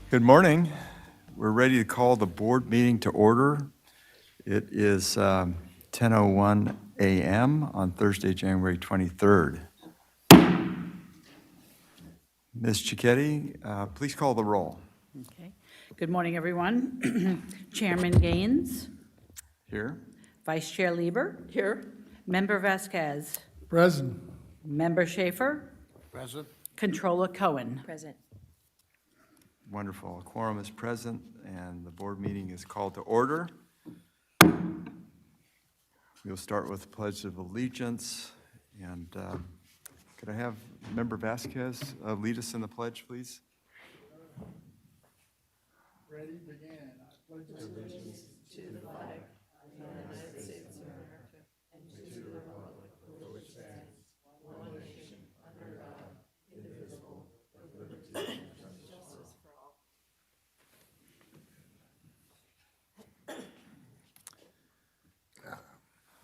Good morning. We're ready to call the board meeting to order. It is 10:01 a.m. on Thursday, January 23rd. Ms. Cicchetti, please call the roll. Okay. Good morning, everyone. Chairman Gaines, Here. Vice Chair Lieber. Here. Member Vasquez. Present. Member Schaefer. Present. Controller Cohen. Present. Wonderful. A quorum is present, and the board meeting is called to order. We'll start with the Pledge of Allegiance. And could I have Member Vasquez lead us in the pledge, please? Ready, begin. I pledge allegiance to the flag of the United States of America and to the republic for which stands one nation under God, indivisible, with liberty and justice for all.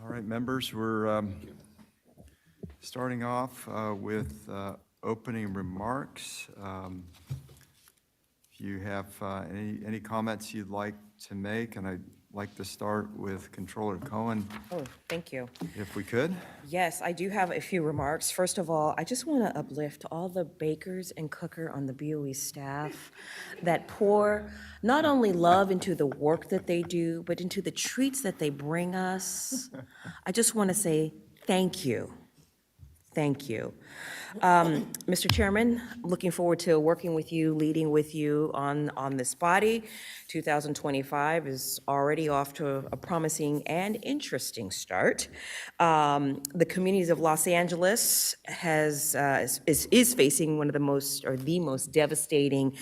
All right, members, we're starting off with opening remarks. If you have any comments you'd like to make, and I'd like to start with Controller Cohen, Oh, thank you. if we could. Yes, I do have a few remarks. First of all, I just want to uplift all the bakers and cooker on the BOE staff that pour not only love into the work that they do, but into the treats that they bring us. I just want to say thank you. Thank you. Mr. Chairman, looking forward to working with you, leading with you on this body. 2025 is already off to a promising and interesting start. The communities of Los Angeles is facing one of the most devastating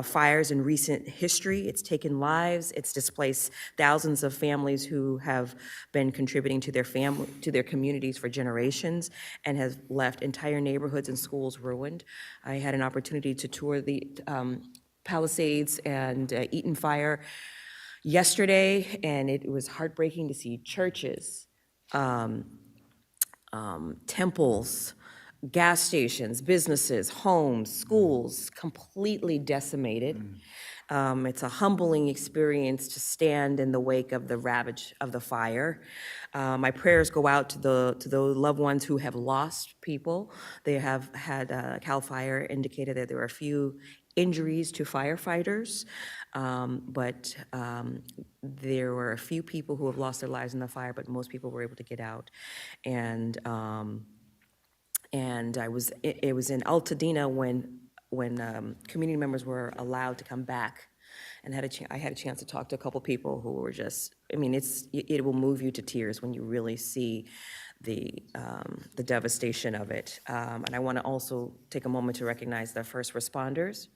fires in recent history. It's taken lives. It's displaced thousands of families who have been contributing to their communities for generations, and has left entire neighborhoods and schools ruined. I had an opportunity to tour the Palisades and Eaton Fire yesterday, and it was heartbreaking to see churches, temples, gas stations, businesses, homes, schools completely decimated. It's a humbling experience to stand in the wake of the ravage of the fire. My prayers go out to the loved ones who have lost people. They have had, CAL FIRE indicated that there were a few injuries to firefighters, but there were a few people who have lost their lives in the fire, but most people were able to get out. And it was in Altadena when community members were allowed to come back, and I had a chance to talk to a couple people who were just, I mean, it will move you to tears when you really see the devastation of it. And I want to also take a moment to recognize the first responders.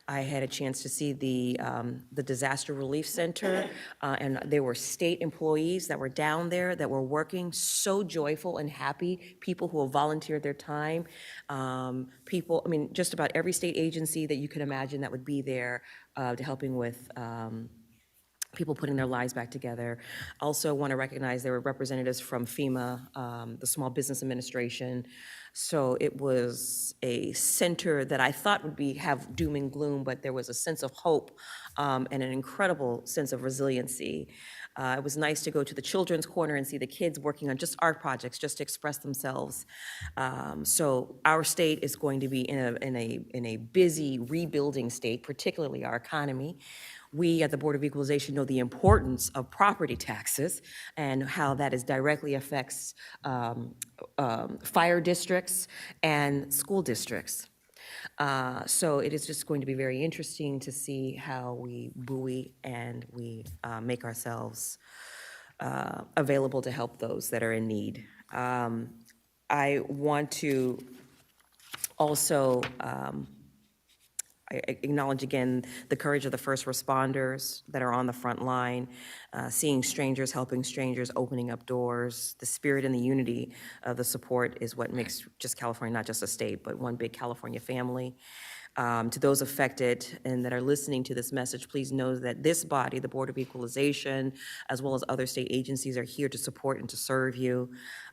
I had a chance to see the Disaster Relief Center, and there were state employees that were down there that were working, so joyful and happy, people who have volunteered their time, people, I mean, just about every state agency that you could imagine that would be there to helping with people putting their lives back together. Also want to recognize there were representatives from FEMA, the Small Business Administration. So it was a center that I thought would have doom and gloom, but there was a sense of hope and an incredible sense of resiliency. It was nice to go to the children's corner and see the kids working on just art projects, just to express themselves. So our state is going to be in a busy rebuilding state, particularly our economy. We at the Board of Equalization know the importance of property taxes and how that directly affects fire districts and school districts. So it is just going to be very interesting to see how we buoy and we make ourselves available to help those that are in need. I want to also I acknowledge again the courage of the first responders that are on the front line, seeing strangers, helping strangers, opening up doors. The spirit and the unity of the support is what makes just California not just a state, but one big California family. To those affected and that are listening to this message, please know that this body, the Board of Equalization, as well as other state agencies, are here to support and to serve you.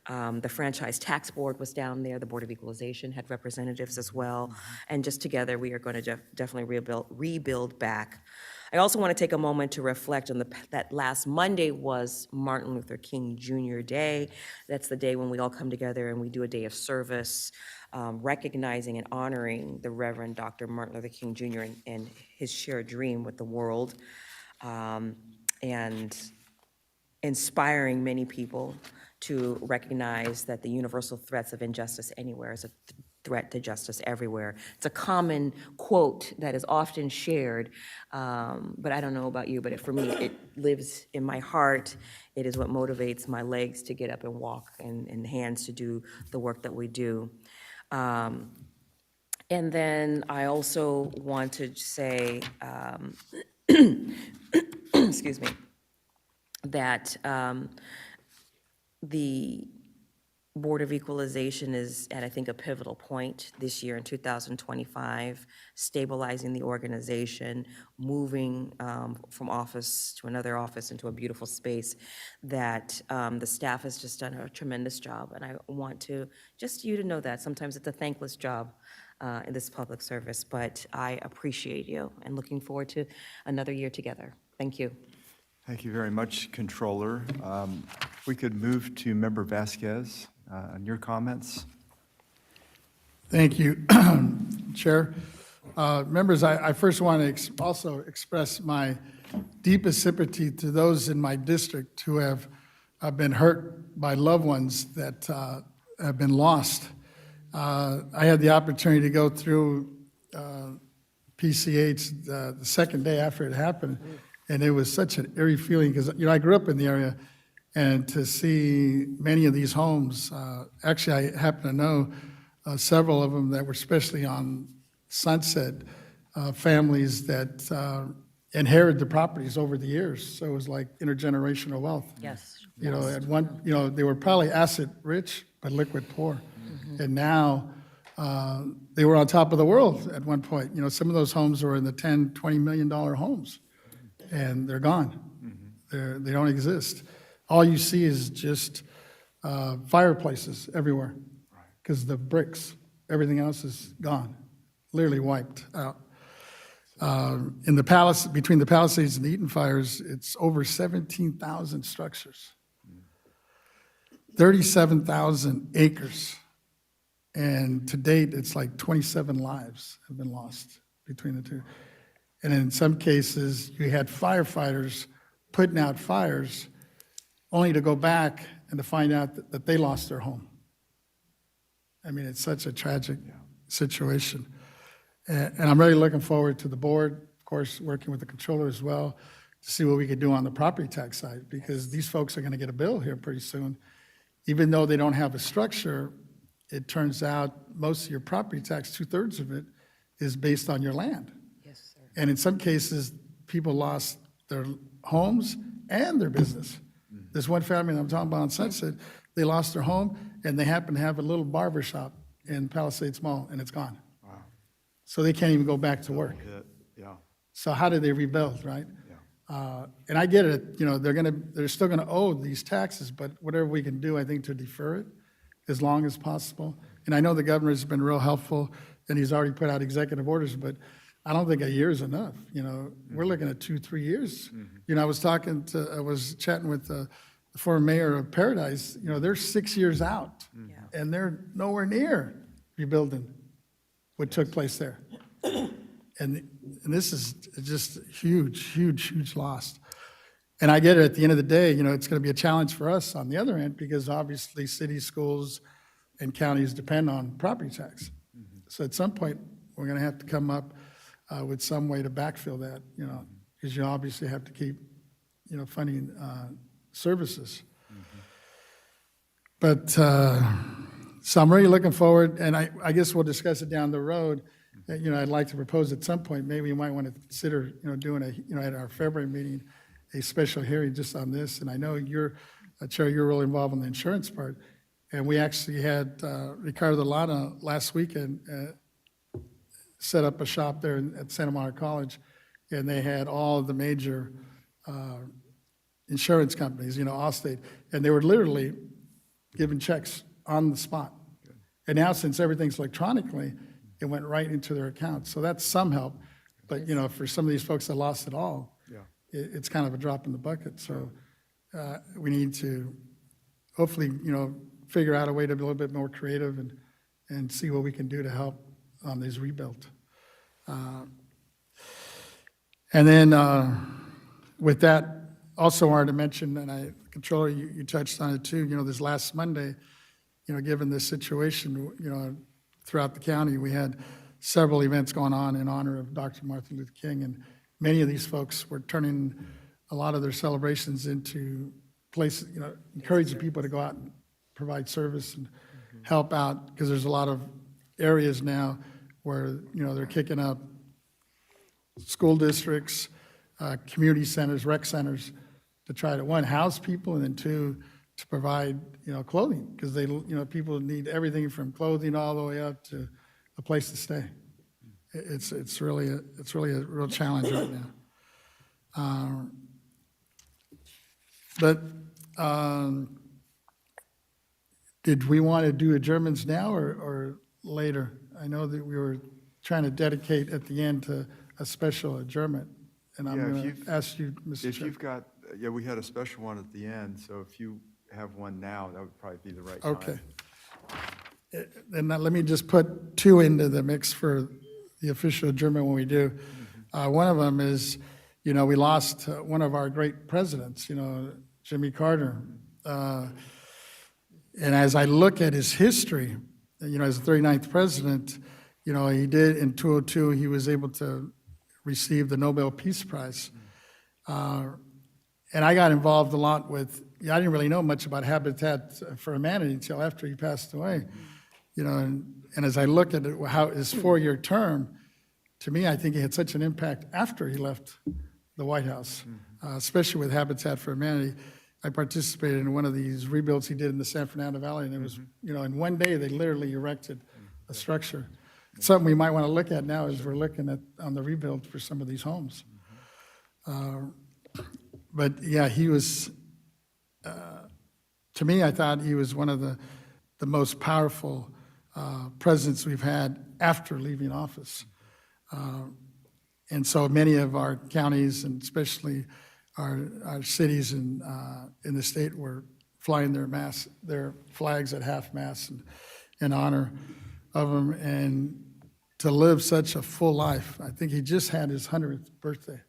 The Franchise Tax Board was down there. The Board of Equalization had representatives as well. And just together, we are going to definitely rebuild back. I also want to take a moment to reflect on that last Monday was Martin Luther King Jr. Day. That's the day when we all come together and we do a day of service, recognizing and honoring the Reverend Dr. Martin Luther King Jr. and his shared dream with the world, and inspiring many people to recognize that the universal threats of injustice anywhere is a threat to justice everywhere. It's a common quote that is often shared, but I don't know about you, but for me, it lives in my heart. It is what motivates my legs to get up and walk and hands to do the work that we do. And then I also want to say, excuse me, that the Board of Equalization is at, I think, a pivotal point this year in 2025, stabilizing the organization, moving from office to another office into a beautiful space that the staff has just done a tremendous job. And I want to just you to know that. Sometimes it's a thankless job in this public service, but I appreciate you and looking forward to another year together. Thank you. Thank you very much, Controller. We could move to Member Vasquez on your comments. Thank you, Chair. Members, I first want to also express my deepest sympathy to those in my district who have been hurt by loved ones that have been lost. I had the opportunity to go through PCH the second day after it happened, and it was such an eerie feeling because, I grew up in the area, and to see many of these homes, actually, I happen to know several of them that were especially on Sunset, families that inherited the properties over the years. So it was like intergenerational wealth. Yes. At one, they were probably asset rich, but liquid poor. And now they were on top of the world at one point. Some of those homes were in the $10, $20 million homes, and they're gone. They don't exist. All you see is just fireplaces everywhere because the bricks, everything else is gone, literally wiped out. In the palace, between the Palisades and the Eaton fires, it's over 17,000 structures, 37,000 acres. And to date, it's like 27 lives have been lost between the two. And in some cases, you had firefighters putting out fires only to go back and to find out that they lost their home. I mean, it's such a tragic situation. And I'm really looking forward to the board, of course, working with the controller as well, to see what we could do on the property tax side, because these folks are going to get a bill here pretty soon. Even though they don't have a structure, it turns out most of your property tax, 2/3 of it, is based on your land. Yes, sir. And in some cases, people lost their homes and their business. There's one family that I'm talking about on Sunset, they lost their home, and they happen to have a little barber shop in Palisades Mall, and it's gone. Wow. So they can't even go back to work. Yeah. So how do they rebuild, right? And I get it, they're still gonna owe these taxes, but whatever we can do, I think, to defer it as long as possible. And I know the governor's been real helpful, and he's already put out executive orders, but I don't think a year is enough. We're looking at 2-3 years. I was chatting with the former mayor of Paradise. They're 6 years out, and they're nowhere near rebuilding what took place there. And this is just huge loss. And I get it, at the end of the day, it's going to be a challenge for us on the other end, because obviously cities, schools, and counties depend on property tax. So at some point, we're going to have to come up with some way to backfill that, because you obviously have to keep, funding services. But, so I'm really looking forward, and I guess we'll discuss it down the road. I'd like to propose at some point, maybe you might want to consider, doing at our February meeting, a special hearing just on this. And I know Chair, you're really involved in the insurance part. And we actually had Ricardo Lana last weekend set up a shop there at Santa Monica College, and they had all of the major insurance companies, Allstate, and they were literally giving checks on the spot. And now, since everything's electronically, it went right into their accounts. So that's some help. But, for some of these folks that lost it all, Yeah. it's kind of a drop in the bucket. So we need to hopefully, figure out a way to be a little bit more creative and see what we can do to help on these rebuild. And then with that, also wanted to mention, and Controller, you touched on it too, this last Monday, given this situation, throughout the county, we had several events going on in honor of Dr. Martin Luther King, and many of these folks were turning a lot of their celebrations into places, encouraging people to go out and provide service and help out, because there's a lot of areas now where, they're kicking up school districts, community centers, rec centers, to try to, one, house people, and then two, to provide, clothing, because people need everything from clothing all the way up to a place to stay. It's really a real challenge right now. But did we want to do adjournments now or later? I know that we were trying to dedicate at the end to a special adjournment, and I'm Yeah, if going you've- to ask you, Mr. If Chair. you've got, yeah, we had a special one at the end, so if you have one now, that would probably be the right time. Okay. Then let me just put two into the mix for the official adjournment when we do. One of them is, we lost one of our great presidents, Jimmy Carter. And as I look at his history, as the 39th president, he did, in 2002, he was able to receive the Nobel Peace Prize. And I got involved a lot with, I didn't really know much about Habitat for Humanity until after he passed away. And as I look at it, how his 4-year term, to me, I think he had such an impact after he left the White House, especially with Habitat for Humanity. I participated in one of these rebuilds he did in the San Fernando Valley, and it was, in one day, they literally erected a structure. Something we might want to look at now as we're looking at on the rebuild for some of these homes. But yeah, he was, to me, I thought he was one of the most powerful presidents we've had after leaving office. And so many of our counties, and especially our cities in the state, were flying their flags at half-mast in honor of him. And to live such a full life, I think he just had his 100th birthday.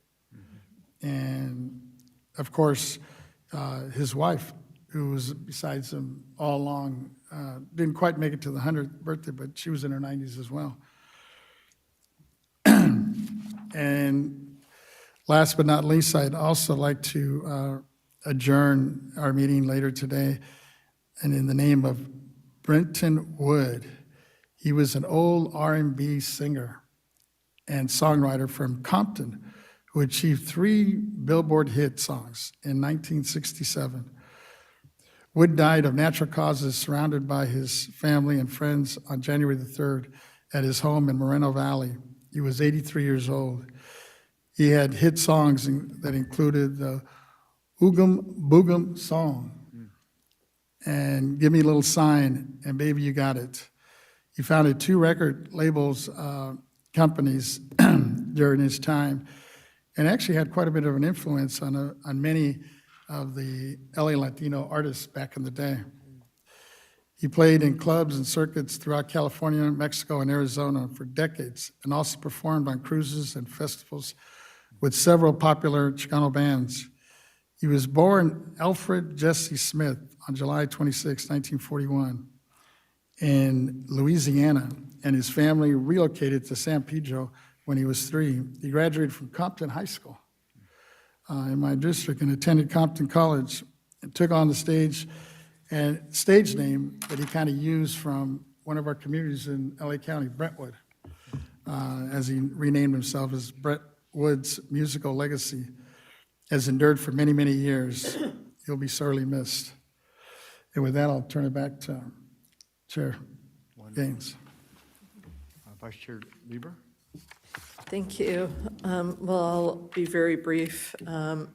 And of course, his wife, who was besides him all along, didn't quite make it to the 100th birthday, but she was in her 90s as well. And last but not least, I'd also like to adjourn our meeting later today, and in the name of Brenton Wood. He was an old R&B singer and songwriter from Compton who achieved 3 Billboard hit songs in 1967. Wood died of natural causes surrounded by his family and friends on January the 3rd at his home in Moreno Valley. He was 83 years old. He had hit songs that included the Oogum Boogum Song and Give Me a Little Sign and Baby You Got It. He founded 2 record labels, companies during his time, and actually had quite a bit of an influence on many of the LA Latino artists back in the day. He played in clubs and circuits throughout California, Mexico, and Arizona for decades, and also performed on cruises and festivals with several popular Chicano bands. He was born Alfred Jesse Smith on July 26, 1941, in Louisiana, and his family relocated to San Pedro when he was 3. He graduated from Compton High School in my district and attended Compton College and took on the stage name that he kind of used from one of our communities in LA County, Brentwood, as he renamed himself as Brent Wood's musical legacy has endured for many, many years. He'll be sorely missed. And with that, I'll turn it back to Chair Gaines. Vice Chair Lieber? Thank you. Well, I'll be very brief,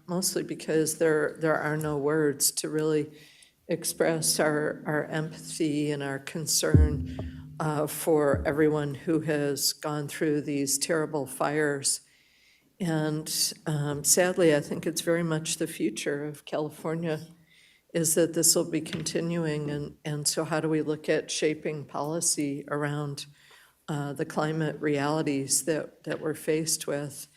mostly because there are no words to really express our empathy and our concern for everyone who has gone through these terrible fires. And sadly, I think it's very much the future of California, is that this will be continuing. And so how do we look at shaping policy around the climate realities that we're faced with?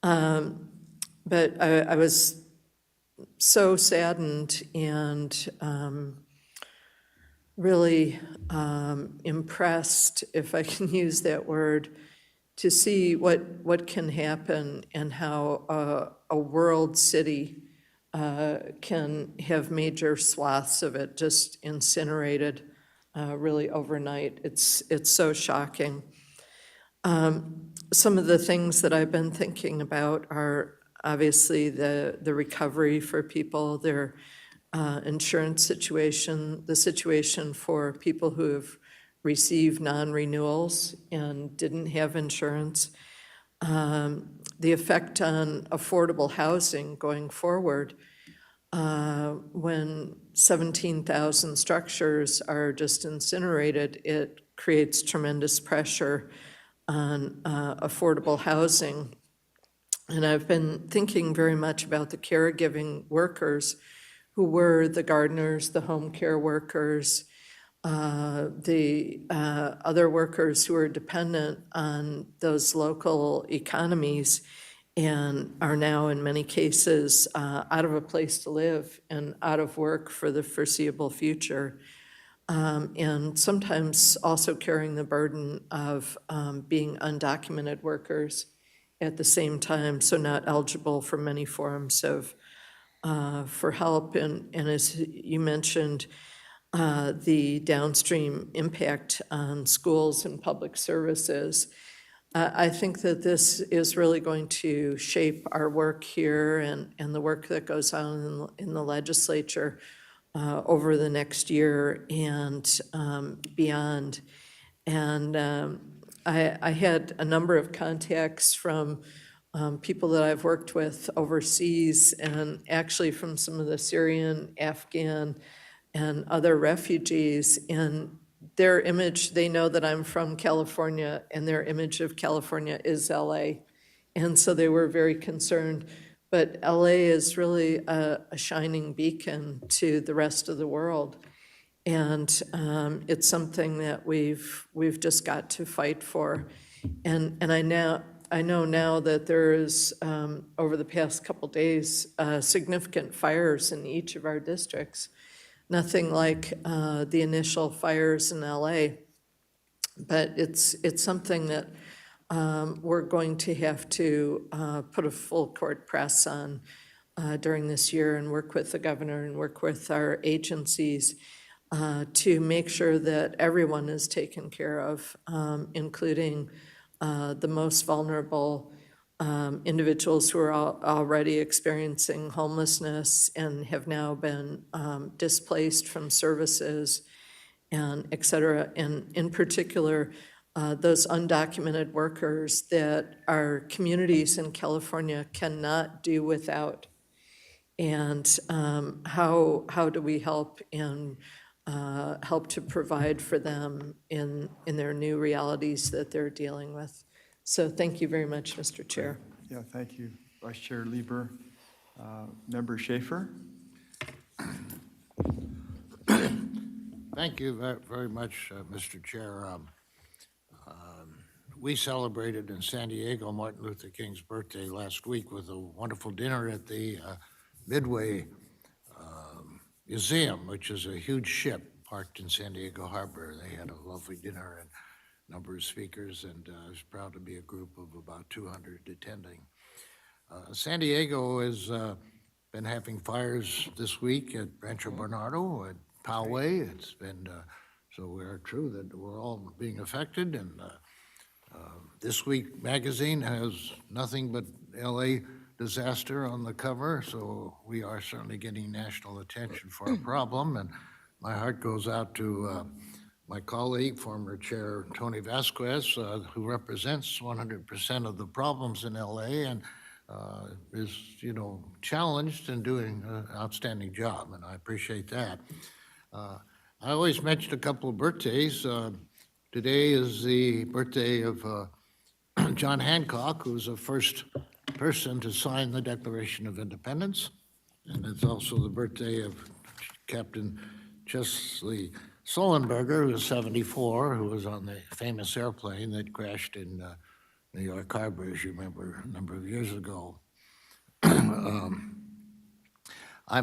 But I was so saddened and really impressed, if I can use that word, to see what can happen and how a world city can have major swaths of it just incinerated really overnight. It's so shocking. Some of the things that I've been thinking about are obviously the recovery for people, their insurance situation, the situation for people who have received non-renewals and didn't have insurance, the effect on affordable housing going forward. When 17,000 structures are just incinerated, it creates tremendous pressure on affordable housing. And I've been thinking very much about the caregiving workers who were the gardeners, the home care workers, the other workers who are dependent on those local economies and are now in many cases out of a place to live and out of work for the foreseeable future. And sometimes also carrying the burden of being undocumented workers at the same time, so not eligible for many forms of for help. And as you mentioned, the downstream impact on schools and public services. I think that this is really going to shape our work here and the work that goes on in the legislature over the next year and beyond. And I had a number of contacts from people that I've worked with overseas and actually from some of the Syrian, Afghan, and other refugees. And their image, they know that I'm from California, and their image of California is LA. And so they were very concerned. But LA is really a shining beacon to the rest of the world. And it's something that we've just got to fight for. And I know now that there is, over the past couple days, significant fires in each of our districts. Nothing like the initial fires in LA, but it's something that we're going to have to put a full court press on during this year and work with the governor and work with our agencies to make sure that everyone is taken care of, including the most vulnerable individuals who are already experiencing homelessness and have now been displaced from services and et cetera. And in particular, those undocumented workers that our communities in California cannot do without. And how do we help and help to provide for them in their new realities that they're dealing with? So thank you very much, Mr. Chair. Yeah, thank you, Vice Chair Lieber. Member Schaefer? Thank you very much, Mr. Chair. We celebrated in San Diego Martin Luther King's birthday last week with a wonderful dinner at the Midway Museum, which is a huge ship parked in San Diego Harbor. They had a lovely dinner and a number of speakers, and I was proud to be a group of about 200 attending. San Diego has been having fires this week at Rancho Bernardo, at Poway. It's been, so we are true that we're all being affected. And This Week magazine has nothing but LA disaster on the cover, so we are certainly getting national attention for our problem. And my heart goes out to my colleague, former Chair Tony Vasquez, who represents 100% of the problems in LA and is, challenged and doing an outstanding job, and I appreciate that. I always mention a couple of birthdays. Today is the birthday of John Hancock, who was the first person to sign the Declaration of Independence, and it's also the birthday of Captain Chesley Sullenberger, who was 74, who was on the famous airplane that crashed in New York Harbor, as you remember, a number of years ago. I'm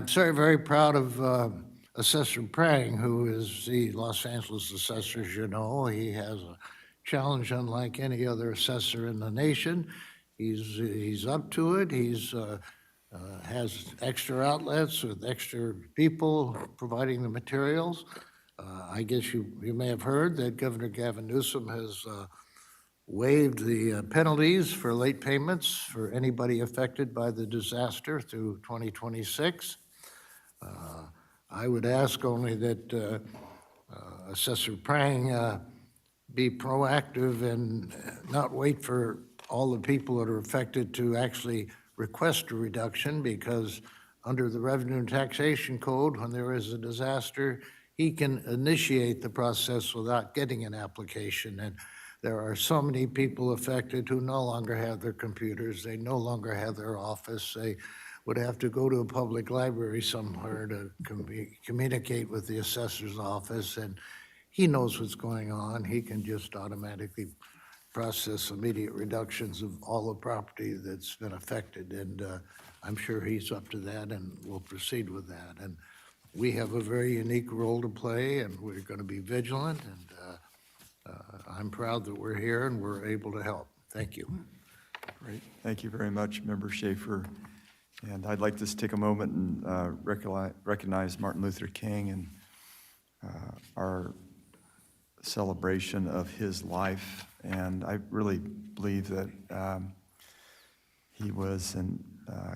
very, very proud of Assessor Prang, who is the Los Angeles assessor, as you know. He has a challenge unlike any other assessor in the nation. He's up to it. He's has extra outlets with extra people providing the materials. I guess you may have heard that Governor Gavin Newsom has waived the penalties for late payments for anybody affected by the disaster through 2026. I would ask only that Assessor Prang be proactive and not wait for all the people that are affected to actually request a reduction, because under the Revenue and Taxation Code, when there is a disaster, he can initiate the process without getting an application. And there are so many people affected who no longer have their computers, they no longer have their office, they would have to go to a public library somewhere to communicate with the assessor's office, and he knows what's going on. He can just automatically process immediate reductions of all the property that's been affected, and I'm sure he's up to that and will proceed with that. And we have a very unique role to play, and we're going to be vigilant, and I'm proud that we're here and we're able to help. Thank you. Great. Thank you very much, Member Schaefer. And I'd like to just take a moment and recognize Martin Luther King and our celebration of his life. And I really believe that he was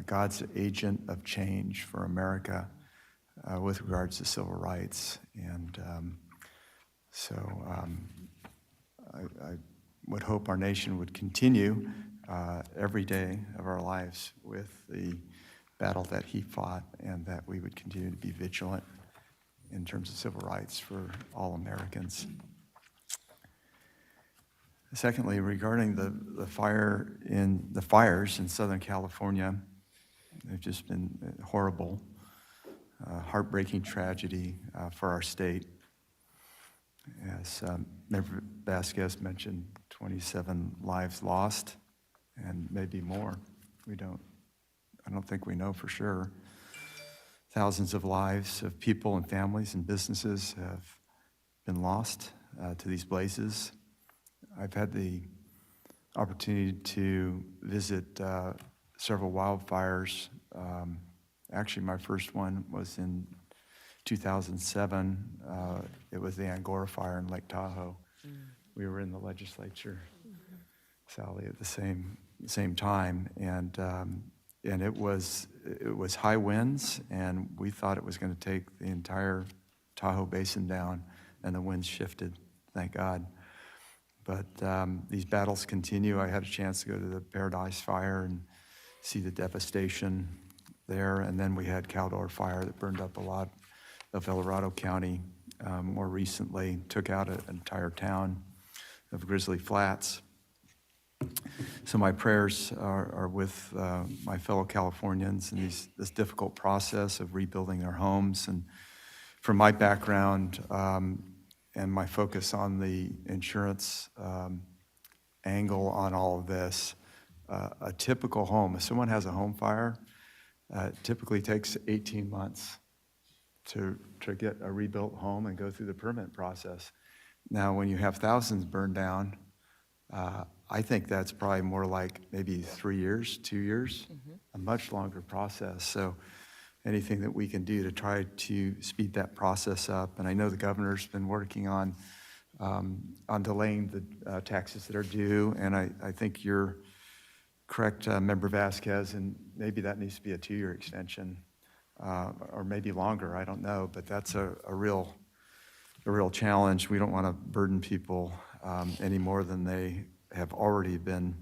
God's agent of change for America with regards to civil rights. And I would hope our nation would continue every day of our lives with the battle that he fought, and that we would continue to be vigilant in terms of civil rights for all Americans. Secondly, regarding the fires in Southern California, they've just been horrible, heartbreaking tragedy for our state. As Member Vasquez mentioned, 27 lives lost, and maybe more. I don't think we know for sure. Thousands of lives of people and families and businesses have been lost to these blazes. I've had the opportunity to visit several wildfires. Actually, my first one was in 2007. It was the Angora fire in Lake Tahoe. We were in the legislature, Sally, at the same time, and it was high winds, and we thought it was going to take the entire Tahoe Basin down, and the winds shifted, thank God. But these battles continue. I had a chance to go to the Paradise Fire and see the devastation there, and then we had Caldor Fire that burned up a lot of El Dorado County more recently, took out an entire town of Grizzly Flats. So my prayers are with my fellow Californians in this difficult process of rebuilding their homes. And from my background and my focus on the insurance angle on all of this, a typical home, if someone has a home fire, it typically takes 18 months to get a rebuilt home and go through the permit process. Now, when you have thousands burned down, I think that's probably more like maybe 3 years, 2 years, a much longer process. So anything that we can do to try to speed that process up. And I know the governor's been working on delaying the taxes that are due. And I think you're correct, Member Vasquez, and maybe that needs to be a 2-year extension or maybe longer, I don't know. But that's a real a real challenge. We don't want to burden people any more than they have already been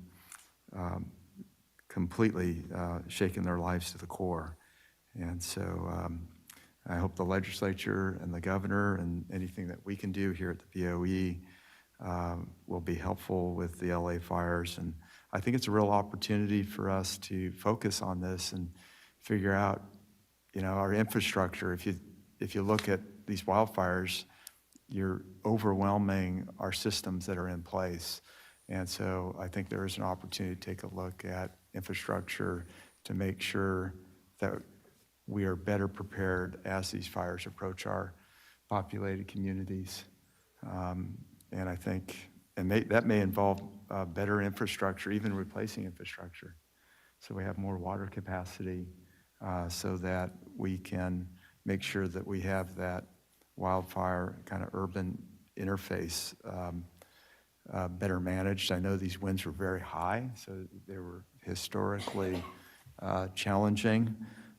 completely shaken their lives to the core. And so I hope the legislature and the governor and anything that we can do here at the BOE will be helpful with the LA fires. And I think it's a real opportunity for us to focus on this and figure out, our infrastructure. If you look at these wildfires, you're overwhelming our systems that are in place. And so I think there is an opportunity to take a look at infrastructure to make sure that we are better prepared as these fires approach our populated communities. And I think that may involve better infrastructure, even replacing infrastructure. So we have more water capacity so that we can make sure that we have that wildfire kind of urban interface better managed. I know these winds were very high, so they were historically challenging,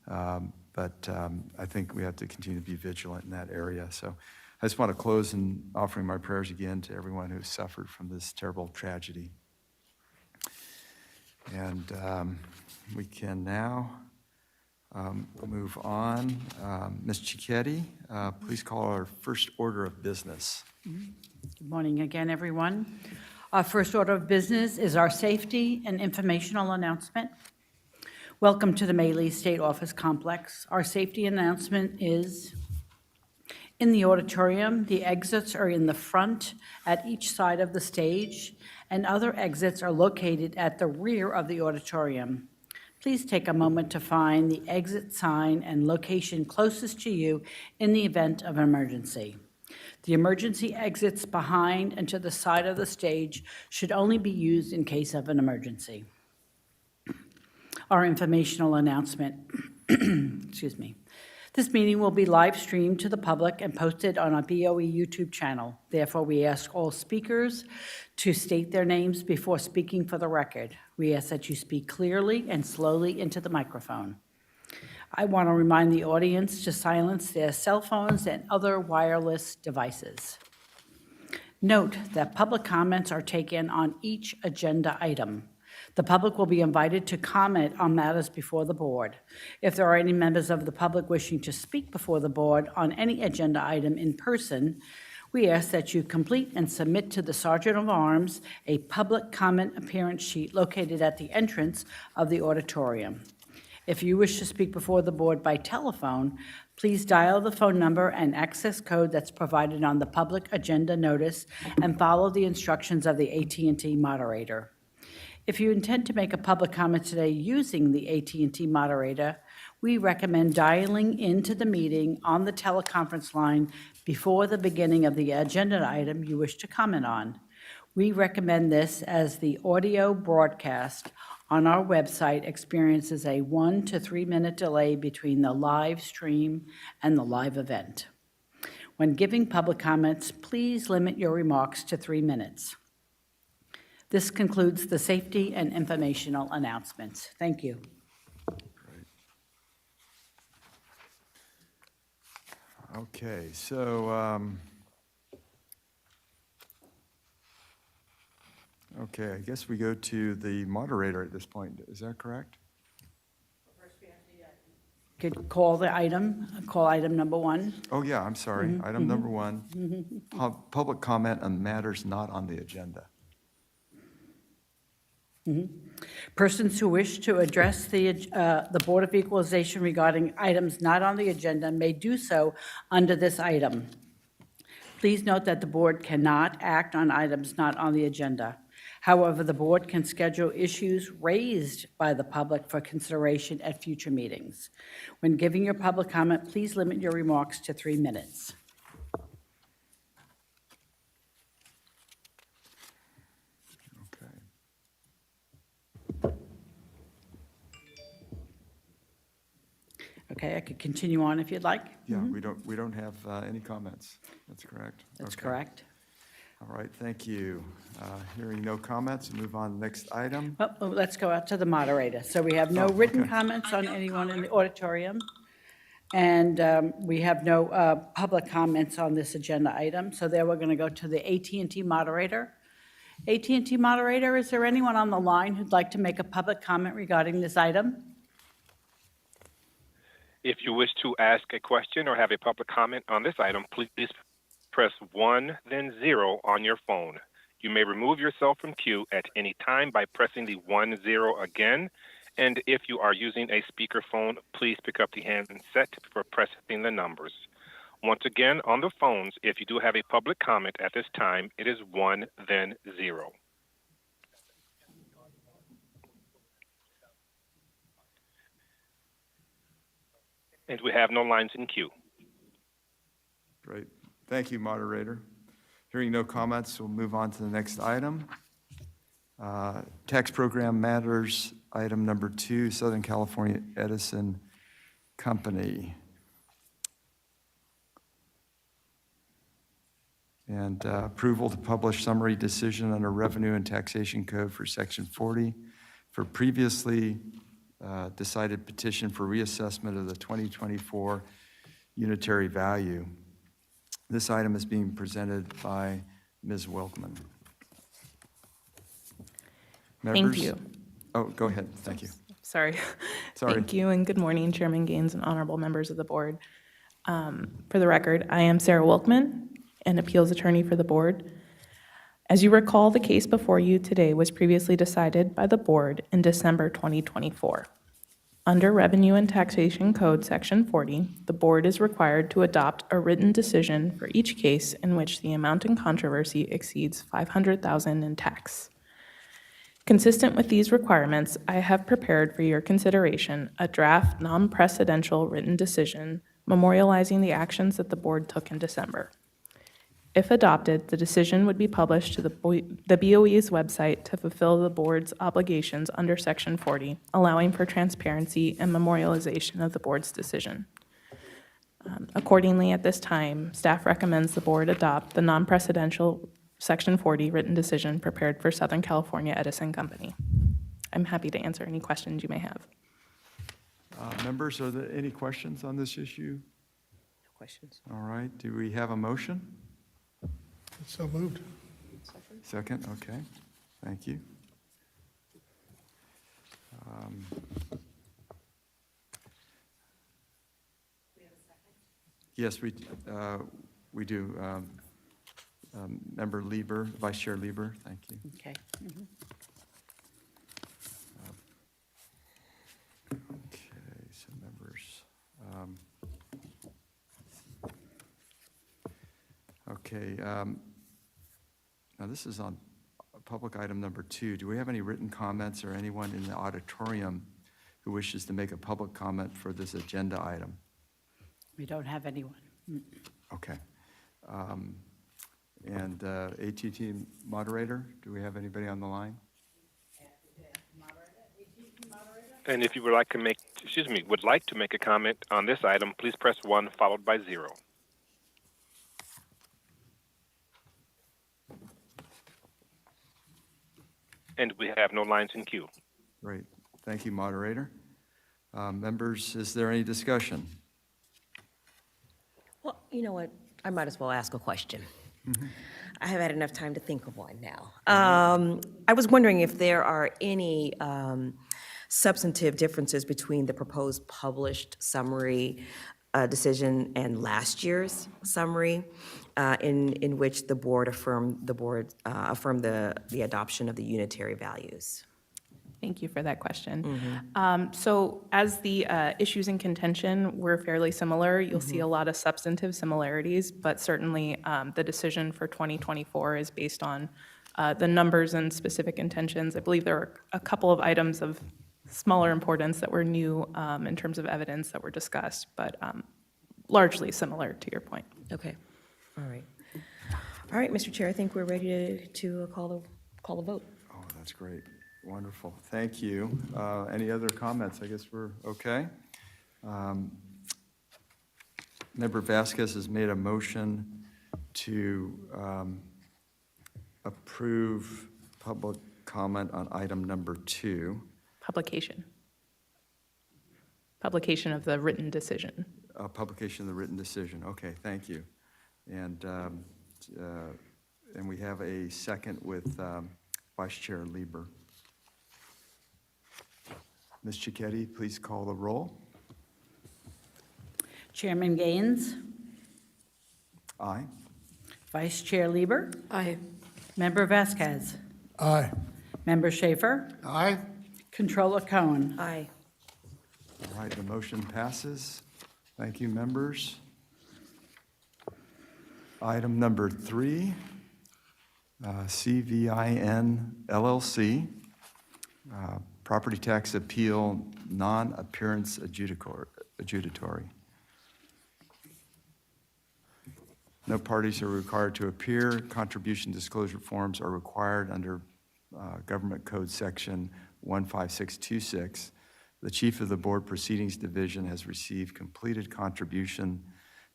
but I think we have to continue to be vigilant in that area. So I just want to close in offering my prayers again to everyone who suffered from this terrible tragedy. And we can now move on. Ms. Cicchetti, please call our first order of business. Good morning again, everyone. Our first order of business is our safety and informational announcement. Welcome to the Maylee State Office Complex. Our safety announcement is in the auditorium. The exits are in the front at each side of the stage, and other exits are located at the rear of the auditorium. Please take a moment to find the exit sign and location closest to you in the event of an emergency. The emergency exits behind and to the side of the stage should only be used in case of an emergency. Our informational announcement, excuse me. This meeting will be live streamed to the public and posted on our BOE YouTube channel. Therefore, we ask all speakers to state their names before speaking for the record. We ask that you speak clearly and slowly into the microphone. I want to remind the audience to silence their cell phones and other wireless devices. Note that public comments are taken on each agenda item. The public will be invited to comment on matters before the board. If there are any members of the public wishing to speak before the board on any agenda item in person, we ask that you complete and submit to the Sergeant of Arms a public comment appearance sheet located at the entrance of the auditorium. If you wish to speak before the board by telephone, please dial the phone number and access code that's provided on the public agenda notice and follow the instructions of the AT&T moderator. If you intend to make a public comment today using the AT&T moderator, we recommend dialing into the meeting on the teleconference line before the beginning of the agenda item you wish to comment on. We recommend this as the audio broadcast on our website experiences a 1 to 3 minute delay between the live stream and the live event. When giving public comments, please limit your remarks to 3 minutes. This concludes the safety and informational announcements. Thank you. Okay, so, okay, I guess we go to the moderator at this point. Is that correct? Could call item number 1. Oh, yeah, I'm sorry. Item number 1, public comment on matters not on the agenda. Persons who wish to address the Board of Equalization regarding items not on the agenda may do so under this item. Please note that the board cannot act on items not on the agenda. However, the board can schedule issues raised by the public for consideration at future meetings. When giving your public comment, please limit your remarks to 3 minutes. Okay, I could continue on if you'd like. Yeah, we don't have any comments. That's correct. That's Okay. correct. All right, thank you. Hearing no comments, move on to the next item. Oh, let's go out to the moderator. So we have no written comments on anyone in the auditorium, And we have no public comments on this agenda item, so there we're going to go to the at and T moderator. at and T moderator, is there anyone on the line who'd like to make a public comment regarding this item? If you wish to ask a question or have a public comment on this item, please press 1, then 0 on your phone. You may remove yourself from queue at any time by pressing the 1, 0 again. And if you are using a speakerphone, please pick up the handset for pressing the numbers. Once again, on the phones, if you do have a public comment at this time, it is 1, then 0. And we have no lines in queue. Great. Thank you, moderator. Hearing no comments, we'll move on to the next item. Tax program matters, item number 2, Southern California Edison Company. And approval to publish summary decision under Revenue and Taxation Code for Section 40 for previously decided petition for reassessment of the 2024 unitary value. This item is being presented by Ms. Wilkman. Thank Members? you. Oh, go ahead. Thank you. Sorry. Sorry. Thank you, and good morning, Chairman Gaines and honorable members of the board. For the record, I am Sarah Wilkman, an appeals attorney for the board. As you recall, the case before you today was previously decided by the board in December 2024. Under Revenue and Taxation Code Section 40, the board is required to adopt a written decision for each case in which the amount in controversy exceeds $500,000 in tax. Consistent with these requirements, I have prepared for your consideration a draft non-precedential written decision memorializing the actions that the board took in December. If adopted, the decision would be published to the BOE's website to fulfill the board's obligations under Section 40, allowing for transparency and memorialization of the board's decision. Accordingly, at this time, staff recommends the board adopt the non-precedential Section 40 written decision prepared for Southern California Edison Company. I'm happy to answer any questions you may have. Members, are there any questions on this issue? Questions? All right. Do we have a motion? So moved. Second, okay, thank you. Yes, we do. Member Lieber, Vice Chair Lieber, thank you. Okay. Okay, so members. Okay, now this is on public item number 2. Do we have any written comments or anyone in the auditorium who wishes to make a public comment for this agenda item? We don't have anyone. Okay. And AT&T moderator, do we have anybody on the line? And if you would like to make, would like to make a comment on this item, please press 1 followed by 0. And we have no lines in queue. Great. Thank you, moderator. Members, is there any discussion? Well, you know what? I might as well ask a question. I have had enough time to think of one now. I was wondering if there are any substantive differences between the proposed published summary decision and last year's summary, in which the board affirmed the adoption of the unitary values. Thank you for that question. So as the issues in contention were fairly similar, you'll see a lot of substantive similarities, but certainly the decision for 2024 is based on the numbers and specific intentions. I believe there are a couple of items of smaller importance that were new in terms of evidence that were discussed, but largely similar to your point. Okay, all right. All right, Mr. Chair, I think we're ready to call the vote. Oh, that's great. Wonderful. Thank you. Any other comments? I guess we're okay. Member Vasquez has made a motion to approve public comment on item number 2. Publication of the written decision. Publication of the written decision. Okay, thank you. And we have a second with Vice Chair Lieber. Ms. Cicchetti, please call the roll. Chairman Gaines, Aye. Vice Chair Lieber, Aye. Member Vasquez, Aye. Member Schaefer, Aye? Controller Cohen. Aye. All right, the motion passes. Thank you, members. Item number 3, CVIN LLC, property tax appeal, non-appearance adjudicatory. No parties are required to appear. Contribution disclosure forms are required under Government Code Section 15626. The Chief of the Board Proceedings Division has received completed contribution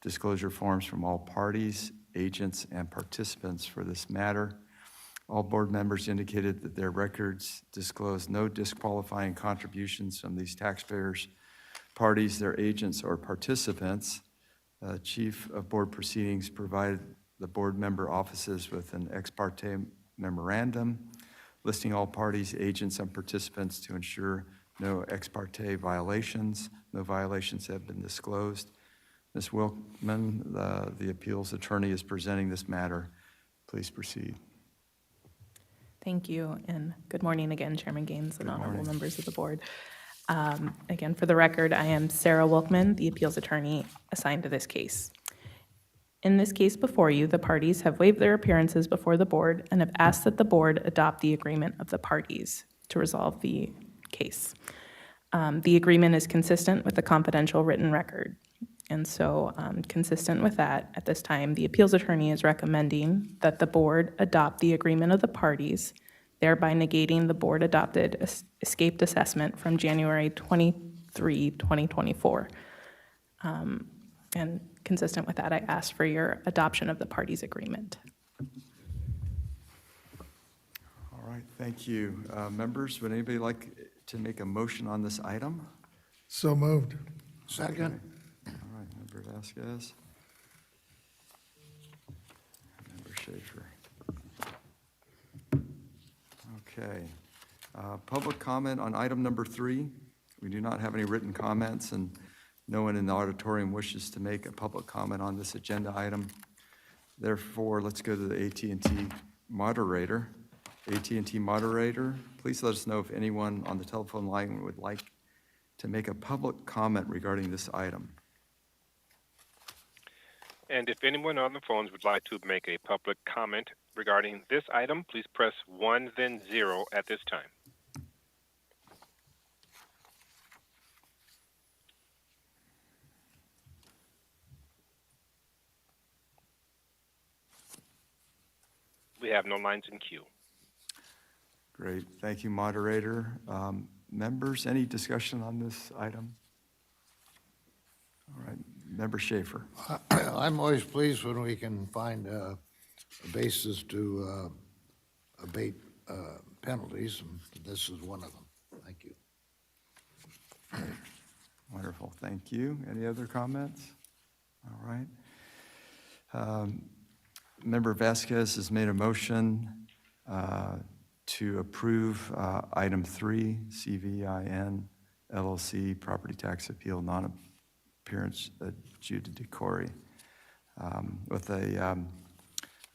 disclosure forms from all parties, agents, and participants for this matter. All board members indicated that their records disclose no disqualifying contributions from these taxpayers, parties, their agents, or participants. Chief of Board Proceedings provided the board member offices with an ex parte memorandum listing all parties, agents, and participants to ensure no ex parte violations. No violations have been disclosed. Ms. Wilkman, the appeals attorney, is presenting this matter. Please proceed. Thank you, and good morning again, Chairman Gaines and honorable members of the board. Again, for the record, I am Sarah Wilkman, the appeals attorney assigned to this case. In this case before you, the parties have waived their appearances before the board and have asked that the board adopt the agreement of the parties to resolve the case. The agreement is consistent with the confidential written record. And so, consistent with that, at this time, the appeals attorney is recommending that the board adopt the agreement of the parties, thereby negating the board-adopted escaped assessment from January 23, 2024. And consistent with that, I ask for your adoption of the parties' agreement. All right, thank you. Members, would anybody like to make a motion on this item? So moved. Second? All right, Member Vasquez. Member Schaefer. Okay. Public comment on item number 3. We do not have any written comments, and no one in the auditorium wishes to make a public comment on this agenda item. Therefore, let's go to the AT&T moderator. AT&T moderator, please let us know if anyone on the telephone line would like to make a public comment regarding this item. And if anyone on the phones would like to make a public comment regarding this item, please press 1, then 0 at this time. We have no lines in queue. Great, thank you, moderator. Members, any discussion on this item? All right, Member Schaefer. I'm always pleased when we can find a basis to abate penalties, and this is one of them. Thank you. Wonderful, thank you. Any other comments? All right. Member Vasquez has made a motion to approve item 3, CVIN LLC, property tax appeal, non-appearance adjudicatory, with a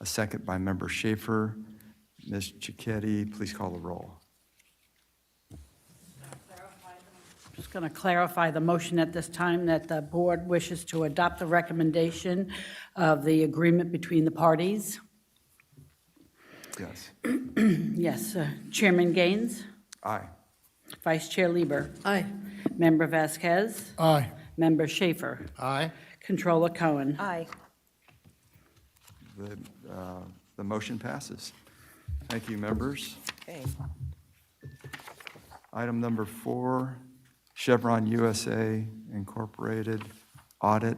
second by Member Schaefer. Ms. Cicchetti, please call the roll. Just going to clarify the motion at this time that the board wishes to adopt the recommendation of the agreement between the parties. Yes. Yes, Chairman Gaines, Aye. Vice Chair Lieber, Aye. Member Vasquez, Aye. Member Schaefer, Aye? Controller Cohen. Aye. The motion passes. Thank you, members. Okay. Item number 4, Chevron USA Incorporated audit.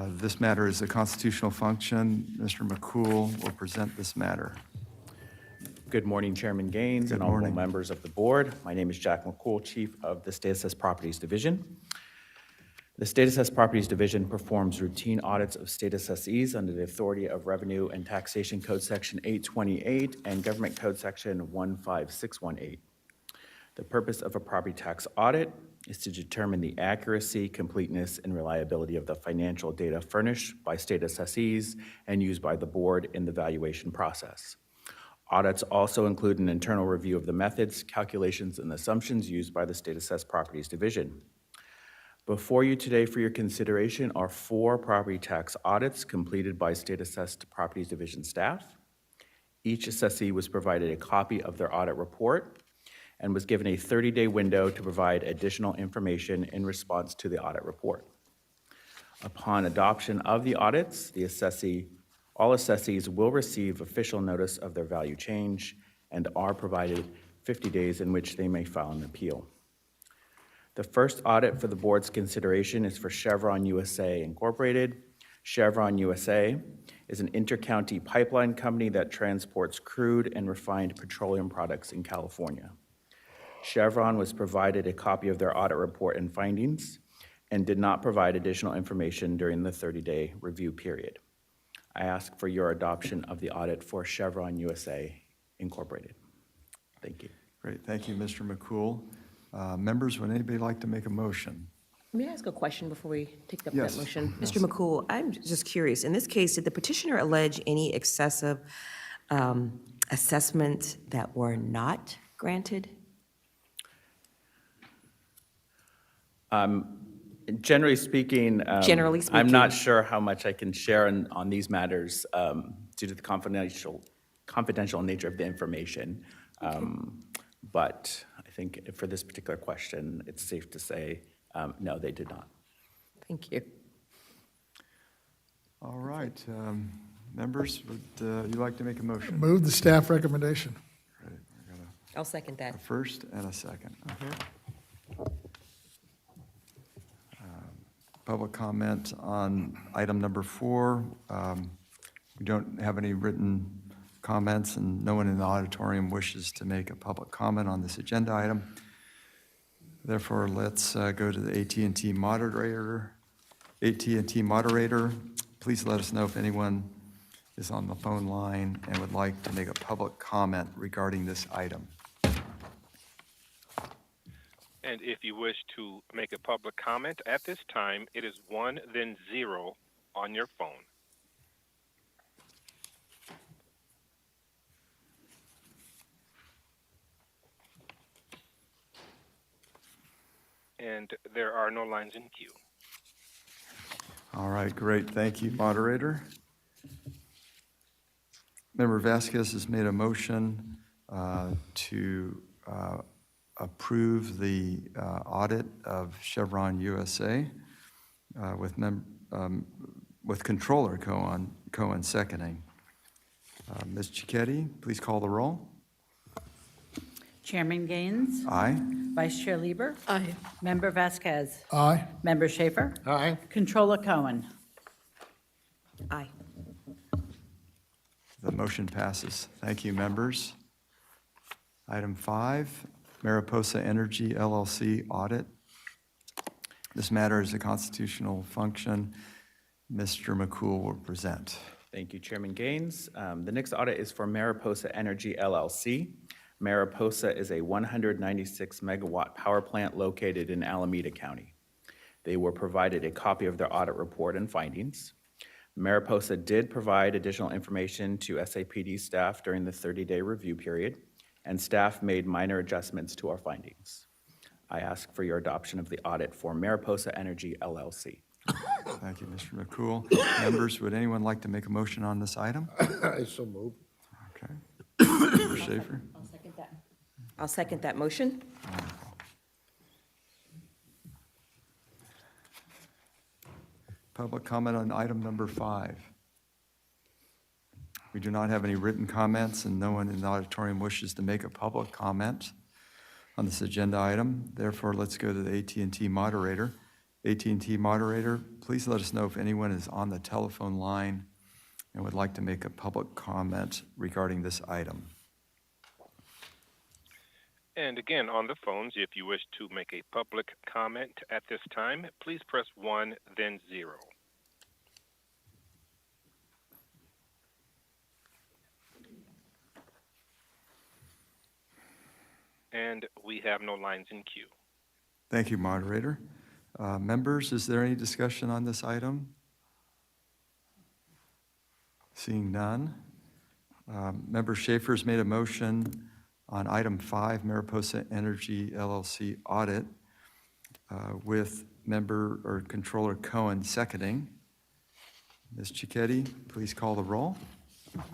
This matter is a constitutional function. Mr. McCool will present this matter. Good morning, Chairman Gaines and Good honorable morning. members of the board. My name is Jack McCool, Chief of the State Assessed Properties Division. The State Assessed Properties Division performs routine audits of state assessees under the authority of Revenue and Taxation Code Section 828 and Government Code Section 15618. The purpose of a property tax audit is to determine the accuracy, completeness, and reliability of the financial data furnished by state assessees and used by the board in the valuation process. Audits also include an internal review of the methods, calculations, and assumptions used by the State Assessed Properties Division. Before you today for your consideration are 4 property tax audits completed by State Assessed Properties Division staff. Each assessee was provided a copy of their audit report and was given a 30-day window to provide additional information in response to the audit report. Upon adoption of the audits, all assessees will receive official notice of their value change and are provided 50 days in which they may file an appeal. The first audit for the board's consideration is for Chevron USA Incorporated. Chevron USA is an intercounty pipeline company that transports crude and refined petroleum products in California. Chevron was provided a copy of their audit report and findings and did not provide additional information during the 30-day review period. I ask for your adoption of the audit for Chevron USA Incorporated. Thank you. Great, thank you, Mr. McCool. Members, would anybody like to make a motion? May I ask a question before we take up Yes. that motion? Yes. Mr. McCool, I'm just curious, in this case, did the petitioner allege any excessive assessments that were not granted? Generally speaking, Generally I'm not speaking. sure how much I can share on these matters due to the confidential nature of the information. But I think for this particular question, it's safe to say, no, they did not. Thank you. All right, members, would you like to make a motion? Move the staff recommendation. Great, I got I'll second that. a first and a second. Public comment on item number 4. We don't have any written comments, and no one in the auditorium wishes to make a public comment on this agenda item. Therefore, let's go to the AT&T moderator. AT&T moderator, please let us know if anyone is on the phone line and would like to make a public comment regarding this item. And if you wish to make a public comment at this time, it is 1, then 0 on your phone. And there are no lines in queue. All right, great. Thank you, moderator. Member Vasquez has made a motion to approve the audit of Chevron USA with Controller Cohen seconding. Ms. Cicchetti, please call the roll. Chairman Gaines, Aye. Vice Chair Lieber, Aye. Member Vasquez, Aye. Member Schaefer, Aye. Controller Cohen. Aye. The motion passes. Thank you, members. Item 5, Mariposa Energy LLC audit. This matter is a constitutional function. Mr. McCool will present. Thank you, Chairman Gaines. The next audit is for Mariposa Energy LLC. Mariposa is a 196 megawatt power plant located in Alameda County. They were provided a copy of their audit report and findings. Mariposa did provide additional information to SAPD staff during the 30-day review period, and staff made minor adjustments to our findings. I ask for your adoption of the audit for Mariposa Energy LLC. Thank you, Mr. McCool. Members, would anyone like to make a motion on this item? I so move. Okay. Member Schaefer? I'll second that motion. Public comment on item number 5. We do not have any written comments, and no one in the auditorium wishes to make a public comment on this agenda item. Therefore, let's go to the AT&T moderator. AT&T moderator, please let us know if anyone is on the telephone line and would like to make a public comment regarding this item. And again, on the phones, if you wish to make a public comment at this time, please press 1, then 0. And we have no lines in queue. Thank you, moderator. Members, is there any discussion on this item? Seeing none. Member Schaefer's made a motion on item 5, Mariposa Energy LLC audit, with member or Controller Cohen seconding. Ms. Cicchetti, please call the roll. All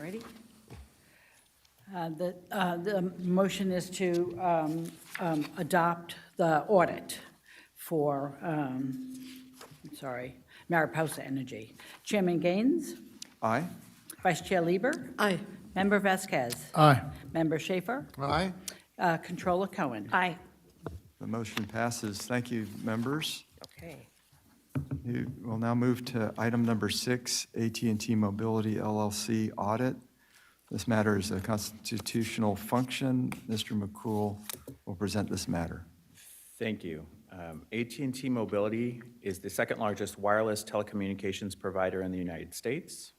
righty. The motion is to adopt the audit for, Mariposa Energy. Chairman Gaines? Aye. Vice Chair Lieber? Aye. Member Vasquez? Aye. Member Schaefer? Aye? Controller Cohen? Aye. The motion passes. Thank you, members. Okay. We'll now move to item number 6, AT&T Mobility LLC audit. This matter is a constitutional function. Mr. McCool will present this matter. Thank you. AT&T Mobility is the second largest wireless telecommunications provider in the United States.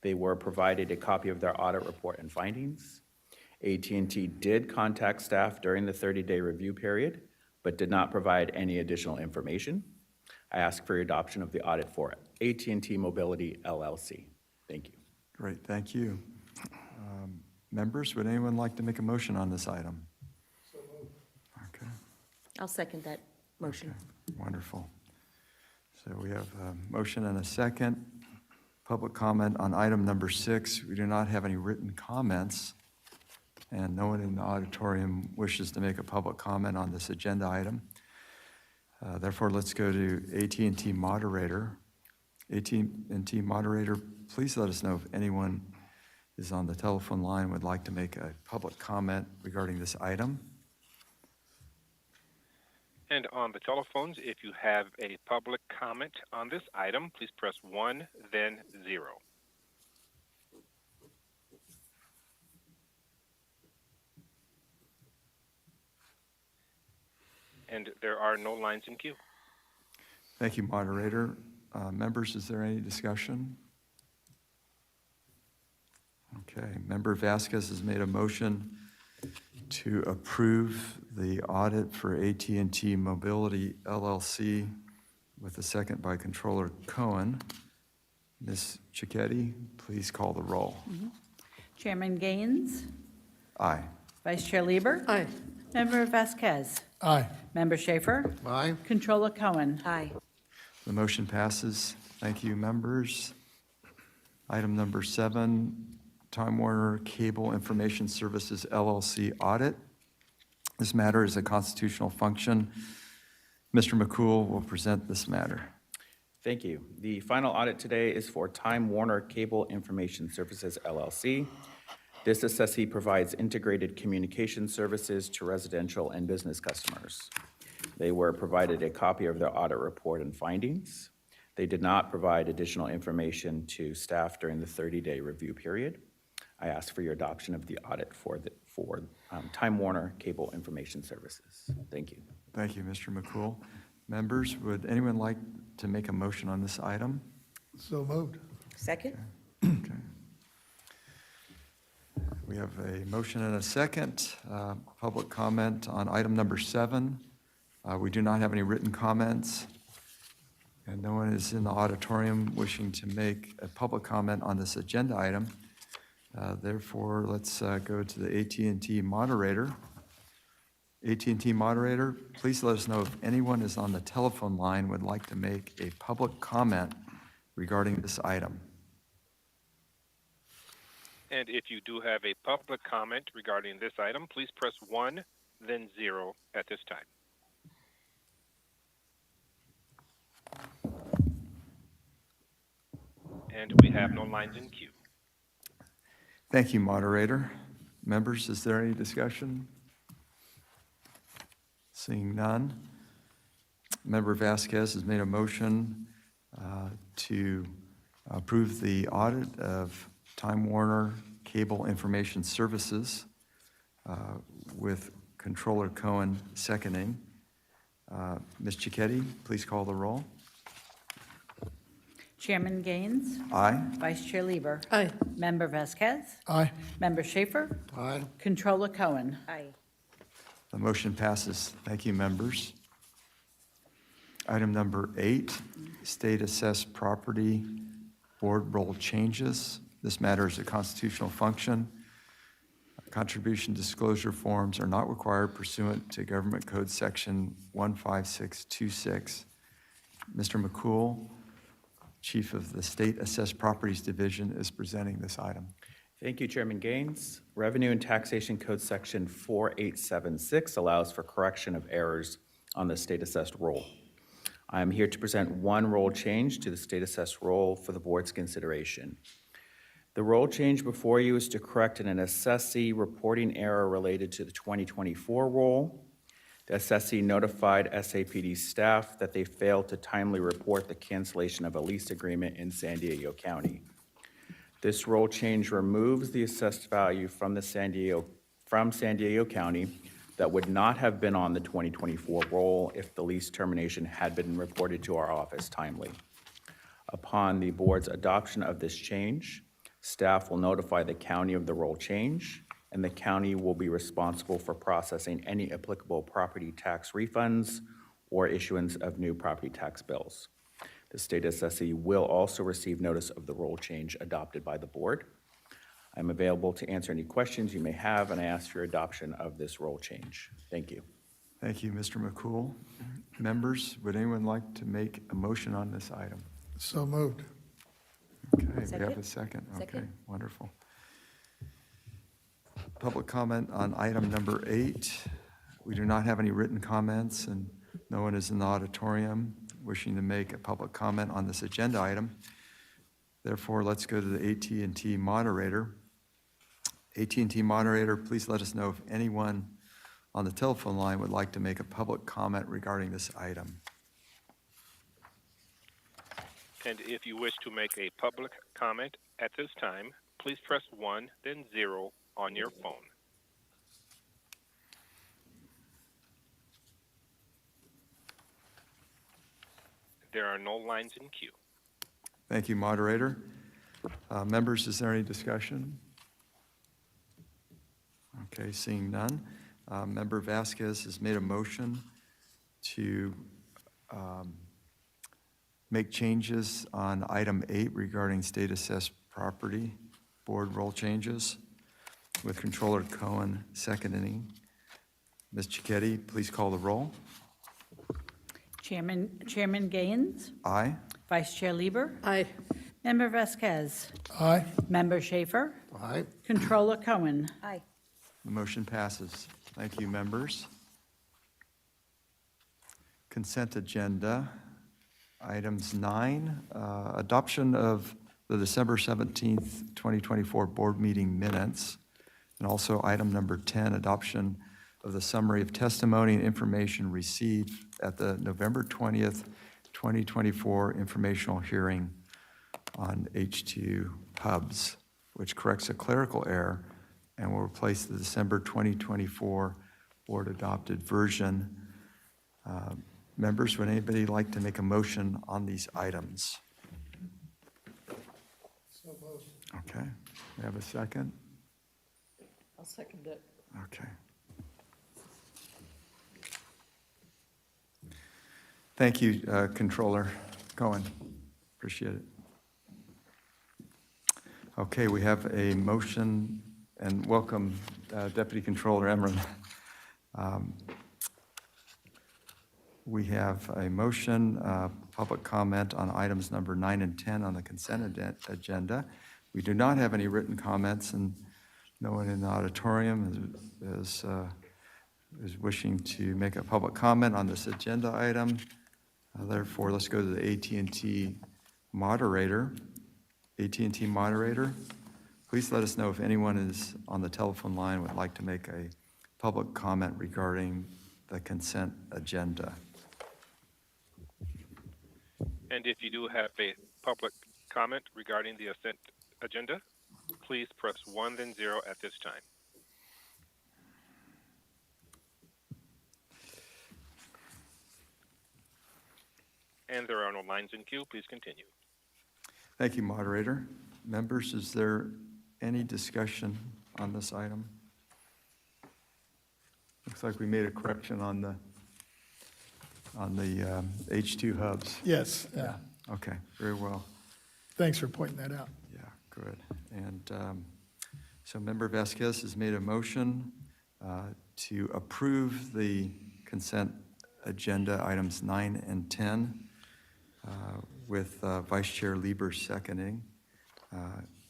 They were provided a copy of their audit report and findings. AT&T did contact staff during the 30-day review period, but did not provide any additional information. I ask for your adoption of the audit for AT&T Mobility LLC. Thank you. Great, thank you. Members, would anyone like to make a motion on this item? Okay, I'll second that motion. wonderful. So we have a motion and a second. Public comment on item number 6. We do not have any written comments, and no one in the auditorium wishes to make a public comment on this agenda item. Therefore, let's go to AT&T moderator. AT&T moderator, please let us know if anyone is on the telephone line would like to make a public comment regarding this item. And on the telephones, if you have a public comment on this item, please press 1, then 0. And there are no lines in queue. Thank you, moderator. Members, is there any discussion? Okay, Member Vasquez has made a motion to approve the audit for AT&T Mobility LLC with a second by Controller Cohen. Ms. Cicchetti, please call the roll. Chairman Gaines? Aye. Vice Chair Lieber? Aye. Member Vasquez? Aye. Member Schaefer? Aye? Controller Cohen? Aye. The motion passes. Thank you, members. Item number 7, Time Warner Cable Information Services LLC audit. This matter is a constitutional function. Mr. McCool will present this matter. Thank you. The final audit today is for Time Warner Cable Information Services LLC. This assessee provides integrated communication services to residential and business customers. They were provided a copy of their audit report and findings. They did not provide additional information to staff during the 30-day review period. I ask for your adoption of the audit for Time Warner Cable Information Services. Thank you. Thank you, Mr. McCool. Members, would anyone like to make a motion on this item? So moved. Second? Okay. We have a motion and a second. Public comment on item number 7. We do not have any written comments, and no one is in the auditorium wishing to make a public comment on this agenda item. Therefore, let's go to the AT&T moderator. AT&T moderator, please let us know if anyone is on the telephone line would like to make a public comment regarding this item. And if you do have a public comment regarding this item, please press 1, then 0 at this time. And we have no lines in queue. Thank you, moderator. Members, is there any discussion? Seeing none. Member Vasquez has made a motion to approve the audit of Time Warner Cable Information Services with Controller Cohen seconding. Ms. Cicchetti, please call the roll. Chairman Gaines. Aye. Vice Chair Lieber. Aye. Member Vasquez. Aye. Member Schaefer. Aye. Controller Cohen. Aye. The motion passes. Thank you, members. Item number 8, State Assessed Property Board Role Changes. This matter is a constitutional function. Contribution disclosure forms are not required pursuant to Government Code Section 15626. Mr. McCool, Chief of the State Assessed Properties Division, is presenting this item. Thank you, Chairman Gaines. Revenue and Taxation Code Section 4876 allows for correction of errors on the state assessed roll. I am here to present one role change to the state assessed roll for the board's consideration. The role change before you is to correct an assessee reporting error related to the 2024 roll. The assessee notified SAPD staff that they failed to timely report the cancellation of a lease agreement in San Diego County. This role change removes the assessed value from San Diego County that would not have been on the 2024 roll if the lease termination had been reported to our office timely. Upon the board's adoption of this change, staff will notify the county of the role change, and the county will be responsible for processing any applicable property tax refunds or issuance of new property tax bills. The state assessee will also receive notice of the role change adopted by the board. I'm available to answer any questions you may have, and I ask for your adoption of this role change. Thank you. Thank you, Mr. McCool. Members, would anyone like to make a motion on this item? So moved. Okay, we have Second. a second. Okay, Second. wonderful. Public comment on item number 8. We do not have any written comments, and no one is in the auditorium wishing to make a public comment on this agenda item. Therefore, let's go to the AT&T moderator. AT&T moderator, please let us know if anyone on the telephone line would like to make a public comment regarding this item. And if you wish to make a public comment at this time, please press 1, then 0 on your phone. There are no lines in queue. Thank you, moderator. Members, is there any discussion? Okay, seeing none. Member Vasquez has made a motion to make changes on item 8 regarding state assessed property board role changes, with Controller Cohen seconding. Ms. Cicchetti, please call the roll. Chairman Gaines. Aye. Vice Chair Lieber. Aye. Member Vasquez. Aye. Member Schaefer. Aye. Controller Cohen. Aye. The motion passes. Thank you, members. Consent agenda. Items 9, adoption of the December 17th, 2024 board meeting minutes. And also item number 10, adoption of the summary of testimony and information received at the November 20th, 2024 informational hearing on H2 hubs, which corrects a clerical error and will replace the December 2024 board adopted version. Members, would anybody like to make a motion on these items? Okay, we have a second? I'll second it. Okay. Thank you, Controller Cohen. Appreciate it. Okay, we have a motion, and welcome, Deputy Controller Emmerich. We have a motion, public comment on items number 9 and 10 on the consent agenda. We do not have any written comments, and no one in the auditorium is wishing to make a public comment on this agenda item. Therefore, let's go to the AT&T moderator. AT&T moderator, please let us know if anyone is on the telephone line would like to make a public comment regarding the consent agenda. And if you do have a public comment regarding the consent agenda, please press 1, then 0 at this time. And there are no lines in queue. Please continue. Thank you, moderator. Members, is there any discussion on this item? Looks like we made a correction on the H2 hubs. Yes, yeah. Okay, very well. Thanks for pointing that out. Yeah, good. And so Member Vasquez has made a motion to approve the consent agenda items 9 and 10 with Vice Chair Lieber seconding.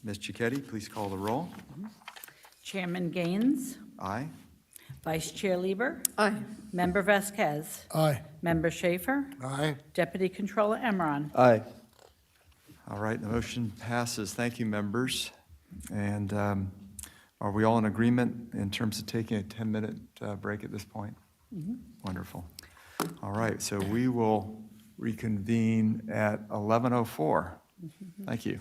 Ms. Cicchetti, please call the roll. Chairman Gaines, Aye. Vice Chair Lieber, Aye. Member Vasquez, Aye. Member Schaefer, Aye. Deputy Controller Emron. Aye. All right, the motion passes. Thank you, members. And are we all in agreement in terms of taking a 10-minute break at this point? Wonderful. All right, so we will reconvene at 11:04. Thank you.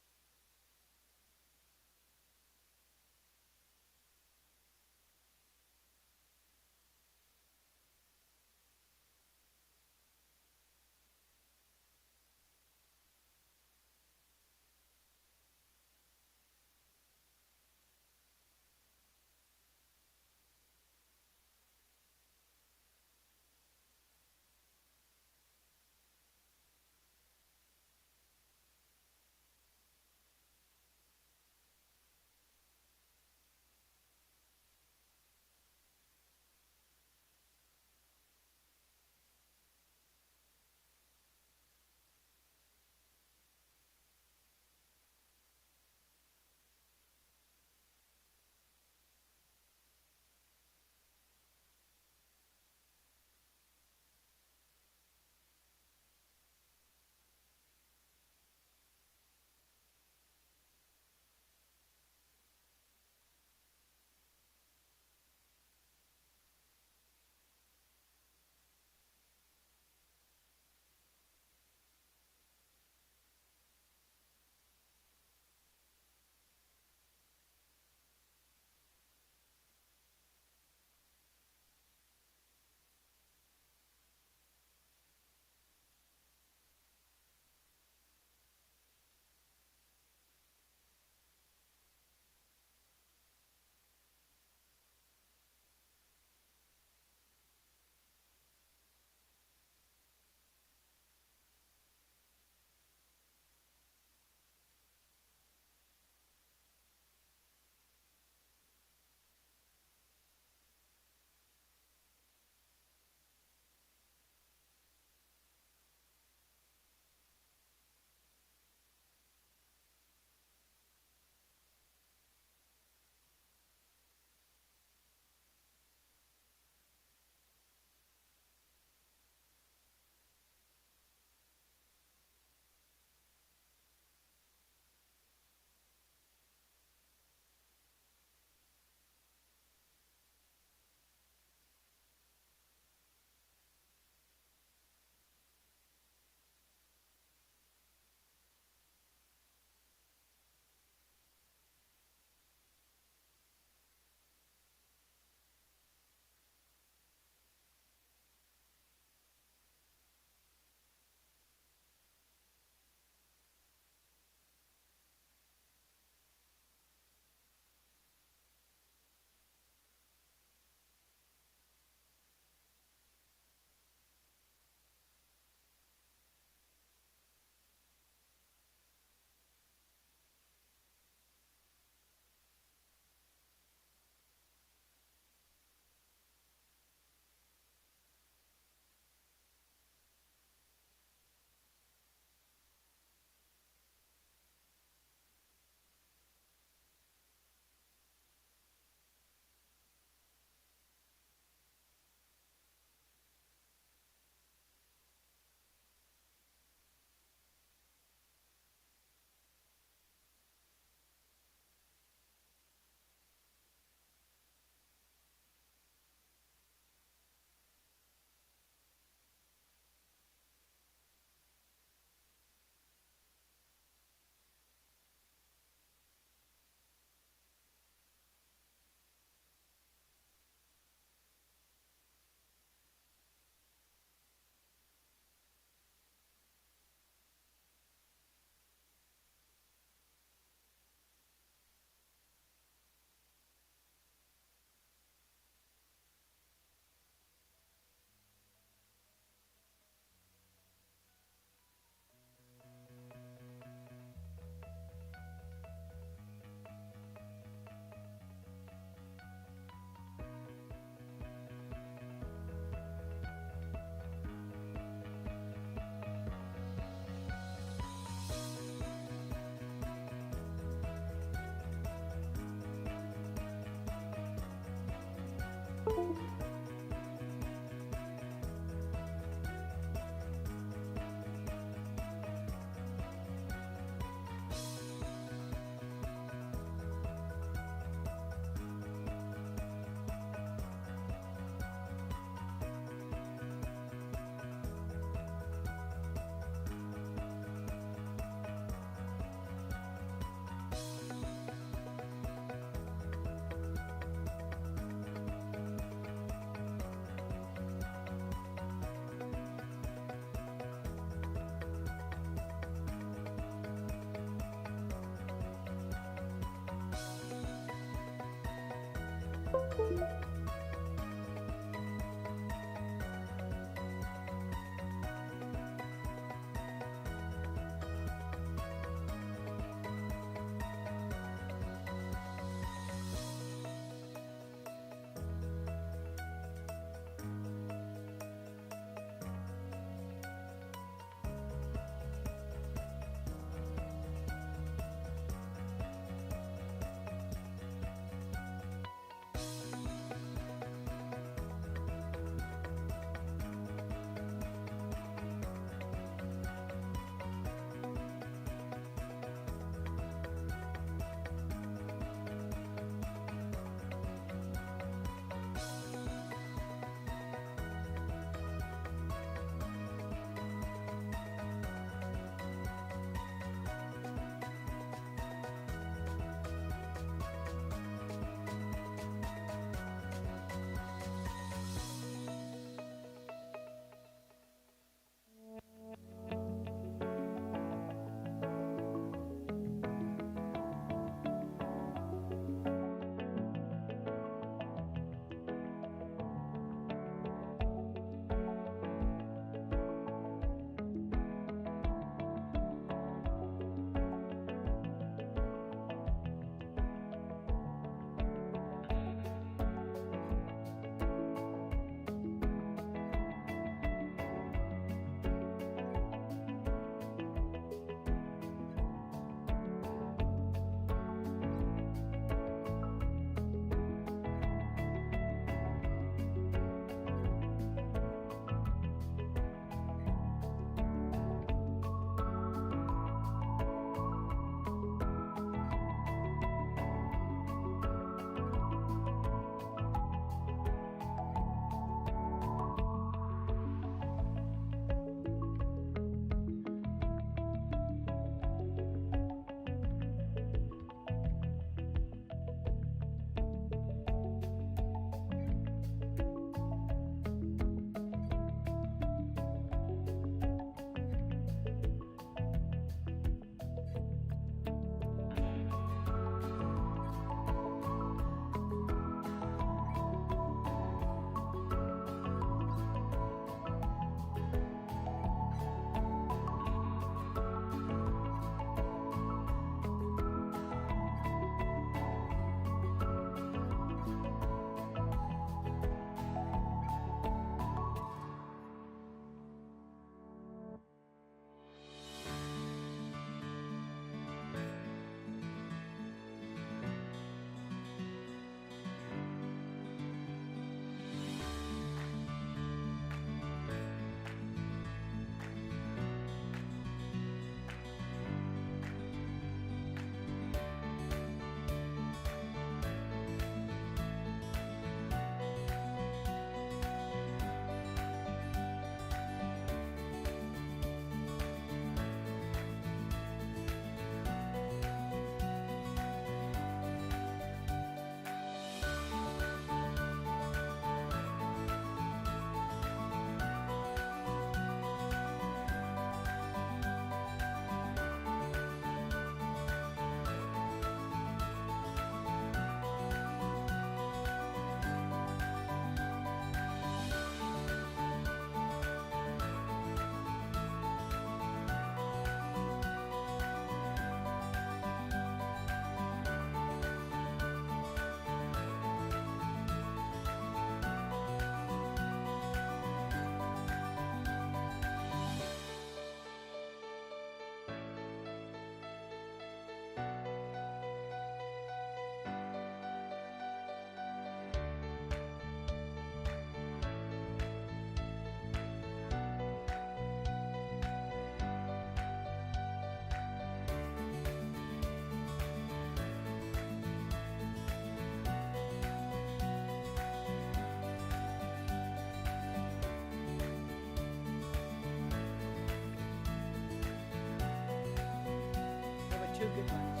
Two good ones.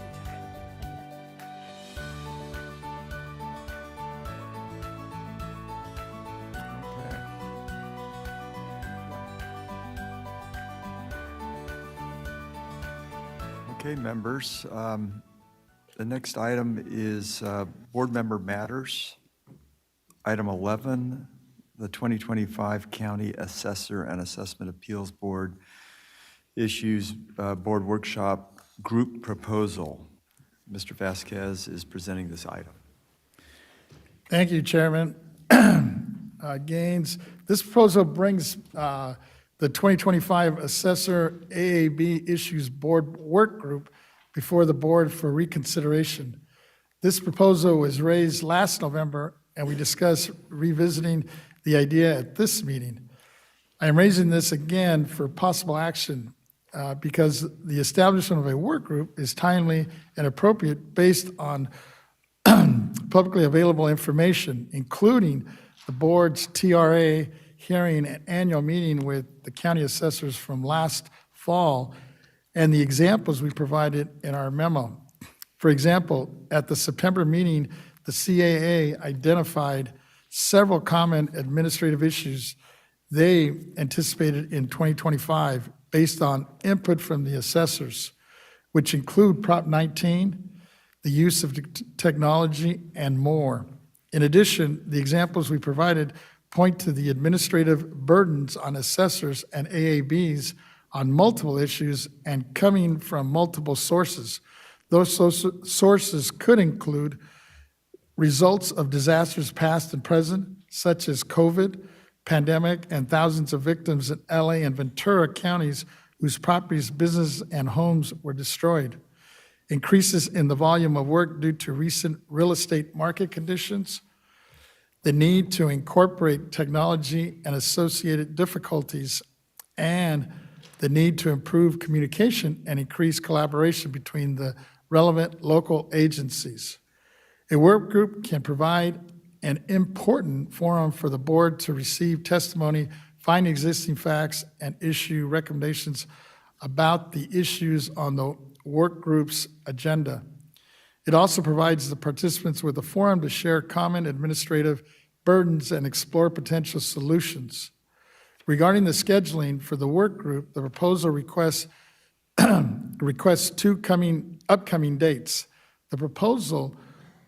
Okay. Okay, members, the next item is board member matters. Item 11, the 2025 County Assessor and Assessment Appeals Board issues board workshop group proposal. Mr. Vasquez is presenting this item. Thank you, Chairman Gaines. This proposal brings the 2025 Assessor AAB Issues Board Work Group before the board for reconsideration. This proposal was raised last November, and we discussed revisiting the idea at this meeting. I am raising this again for possible action because the establishment of a work group is timely and appropriate based on publicly available information, including the board's TRA hearing and annual meeting with the county assessors from last fall, and the examples we provided in our memo. For example, at the September meeting, the CAA identified several common administrative issues they anticipated in 2025 based on input from the assessors, which include Prop 19, the use of technology, and more. In addition, the examples we provided point to the administrative burdens on assessors and AABs on multiple issues and coming from multiple sources. Those sources could include results of disasters past and present, such as COVID, pandemic, and thousands of victims in LA and Ventura counties whose properties, businesses, and homes were destroyed. Increases in the volume of work due to recent real estate market conditions, the need to incorporate technology and associated difficulties, and the need to improve communication and increase collaboration between the relevant local agencies. A work group can provide an important forum for the board to receive testimony, find existing facts, and issue recommendations about the issues on the work group's agenda. It also provides the participants with a forum to share common administrative burdens and explore potential solutions. Regarding the scheduling for the work group, the proposal requests two upcoming dates. The proposal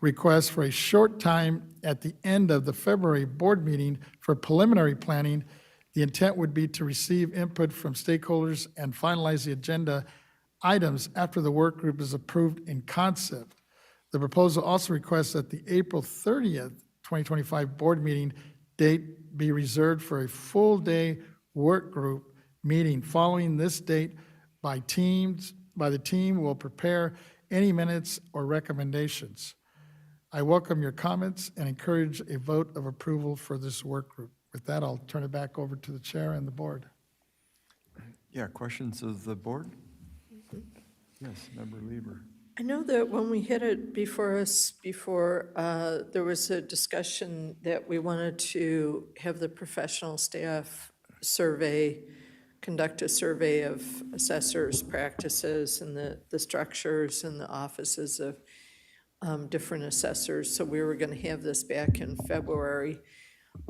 requests for a short time at the end of the February board meeting for preliminary planning. The intent would be to receive input from stakeholders and finalize the agenda items after the work group is approved in concept. The proposal also requests that the April 30th, 2025 board meeting date be reserved for a full-day work group meeting. Following this date, the team will prepare any minutes or recommendations. I welcome your comments and encourage a vote of approval for this work group. With that, I'll turn it back over to the chair and the board. Yeah, questions of the board? Yes, Member Lieber. I know that when we had it before us before, there was a discussion that we wanted to have the professional staff conduct a survey of assessors' practices and the structures and the offices of different assessors. So we were going to have this back in February.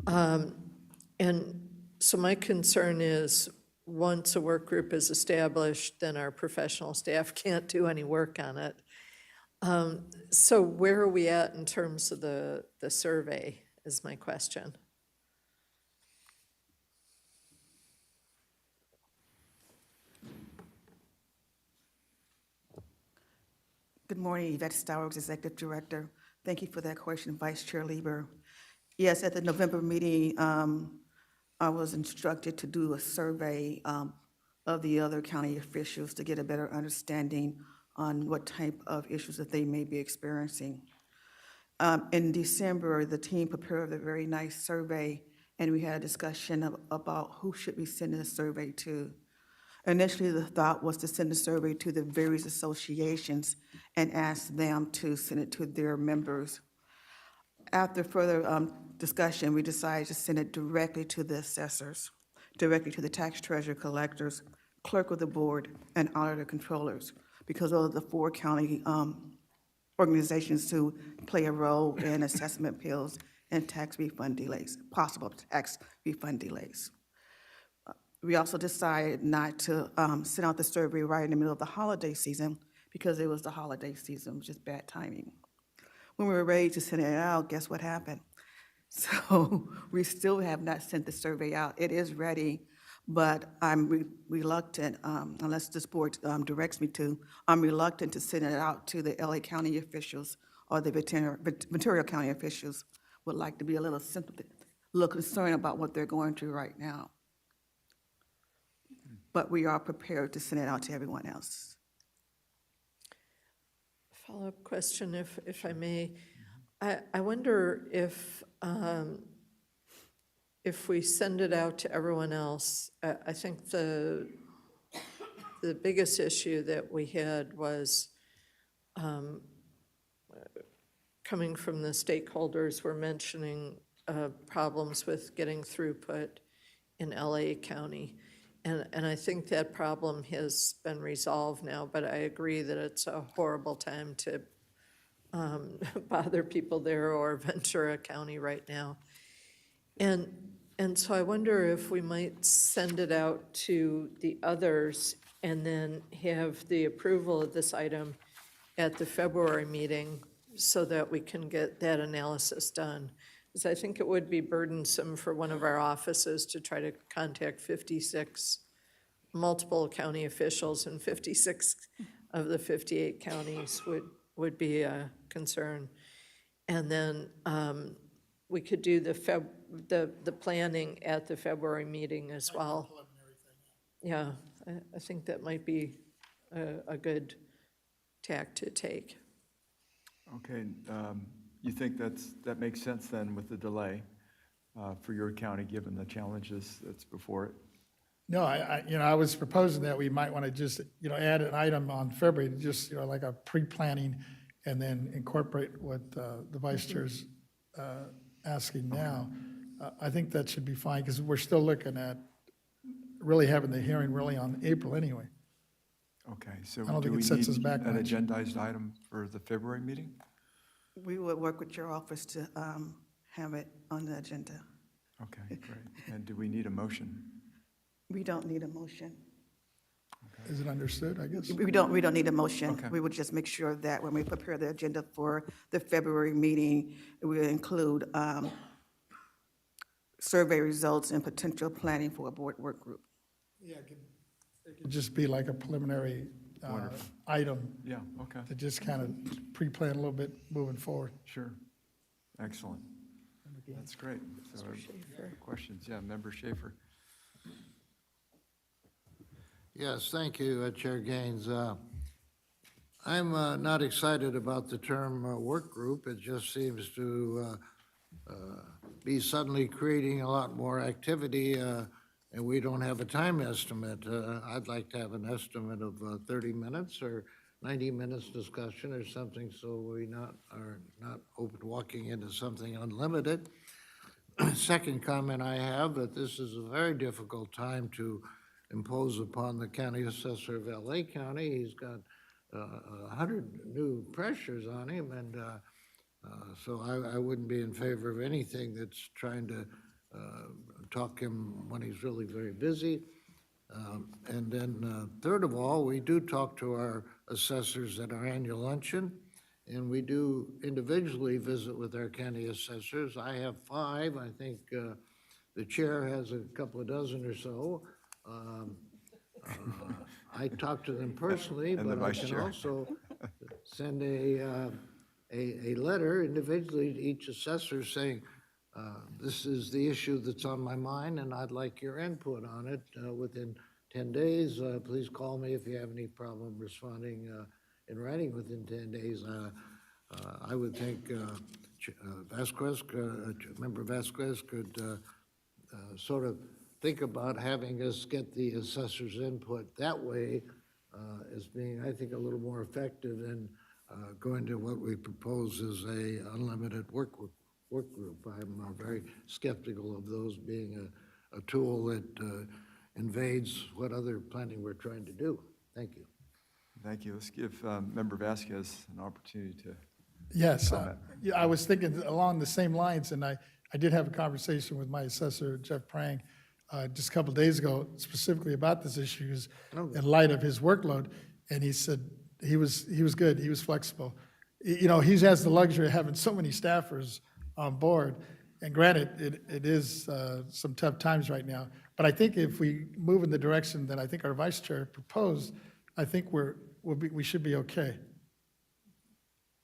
And so my concern is, once a work group is established, then our professional staff can't do any work on it. So where are we at in terms of the survey is my question. Good morning, Yvette Stowers, Executive Director. Thank you for that question, Vice Chair Lieber. Yes, at the November meeting, I was instructed to do a survey of the other county officials to get a better understanding on what type of issues that they may be experiencing. In December, the team prepared a very nice survey, and we had a discussion about who should we send a survey to. Initially, the thought was to send a survey to the various associations and ask them to send it to their members. After further discussion, we decided to send it directly to the assessors, directly to the tax treasurer collectors, clerk of the board, and auditor controllers, because those are the four county organizations who play a role in assessment appeals and tax refund delays, possible tax refund delays. We also decided not to send out the survey right in the middle of the holiday season because it was the holiday season, which is bad timing. When we were ready to send it out, guess what happened? So we still have not sent the survey out. It is ready, but I'm reluctant, unless this board directs me to, I'm reluctant to send it out to the LA County officials or the Ventura County officials. Would like to be a little concerned about what they're going through right now. But we are prepared to send it out to everyone else. Follow-up question, if I may. I wonder if we send it out to everyone else, I think the biggest issue that we had was coming from the stakeholders were mentioning problems with getting throughput in LA County. And I think that problem has been resolved now, but I agree that it's a horrible time to bother people there or Ventura County right now. And so I wonder if we might send it out to the others and then have the approval of this item at the February meeting so that we can get that analysis done. Because I think it would be burdensome for one of our offices to try to contact 56 multiple county officials, and 56 of the 58 counties would be a concern. And then we could do the planning at the February meeting as well. Yeah, I think that might be a good tack to take. Okay, you think that makes sense then with the delay for your county, given the challenges that's before it? No, I was proposing that we might want to just, add an item on February, just, like a pre-planning, and then incorporate what the vice chair's asking now. I think that should be fine, because we're still looking at really having the hearing really on April anyway. Okay, so I don't do think we it sets us need back an much. agendized item for the February meeting? We would work with your office to have it on the agenda. Okay, great. And do we need a motion? We don't need a motion. Is it understood, I guess? We don't need a motion. Okay. We would just make sure that when we prepare the agenda for the February meeting, we will include survey results and potential planning for a board work group. Yeah, it could just be like a preliminary item Yeah, okay, to just kind of pre-plan a little bit moving forward. sure. Excellent. That's great. So, questions? Yeah, Member Schaefer. Yes, thank you, Chair Gaines. I'm not excited about the term work group. It just seems to be suddenly creating a lot more activity, and we don't have a time estimate. I'd like to have an estimate of 30 minutes or 90 minutes discussion or something, so we are not open walking into something unlimited. Second comment I have, that this is a very difficult time to impose upon the county assessor of LA County. He's got 100 new pressures on him, and so I wouldn't be in favor of anything that's trying to talk him when he's really very busy. And then third of all, we do talk to our assessors at our annual luncheon, and we do individually visit with our county assessors. I have 5. I think the chair has a couple of dozen or so. I talk to them personally, And the but I vice can chair. also send a letter individually to each assessor saying, this is the issue that's on my mind, and I'd like your input on it within 10 days. Please call me if you have any problem responding in writing within 10 days. I would think Member Vasquez could sort of think about having us get the assessor's input that way as being, I think, a little more effective than going to what we propose as a unlimited work group. I'm very skeptical of those being a tool that invades what other planning we're trying to do. Thank you. Thank you. Let's give Member Vasquez an opportunity to. Yes, yeah, I was thinking along the same lines, and I did have a conversation with my assessor, Jeff Prang, just a couple of days ago, specifically about this issue in light of his workload, and he said he was good, he was flexible. He has the luxury of having so many staffers on board, And granted, it is some tough times right now, but I think if we move in the direction that I think our vice chair proposed, I think we should be okay.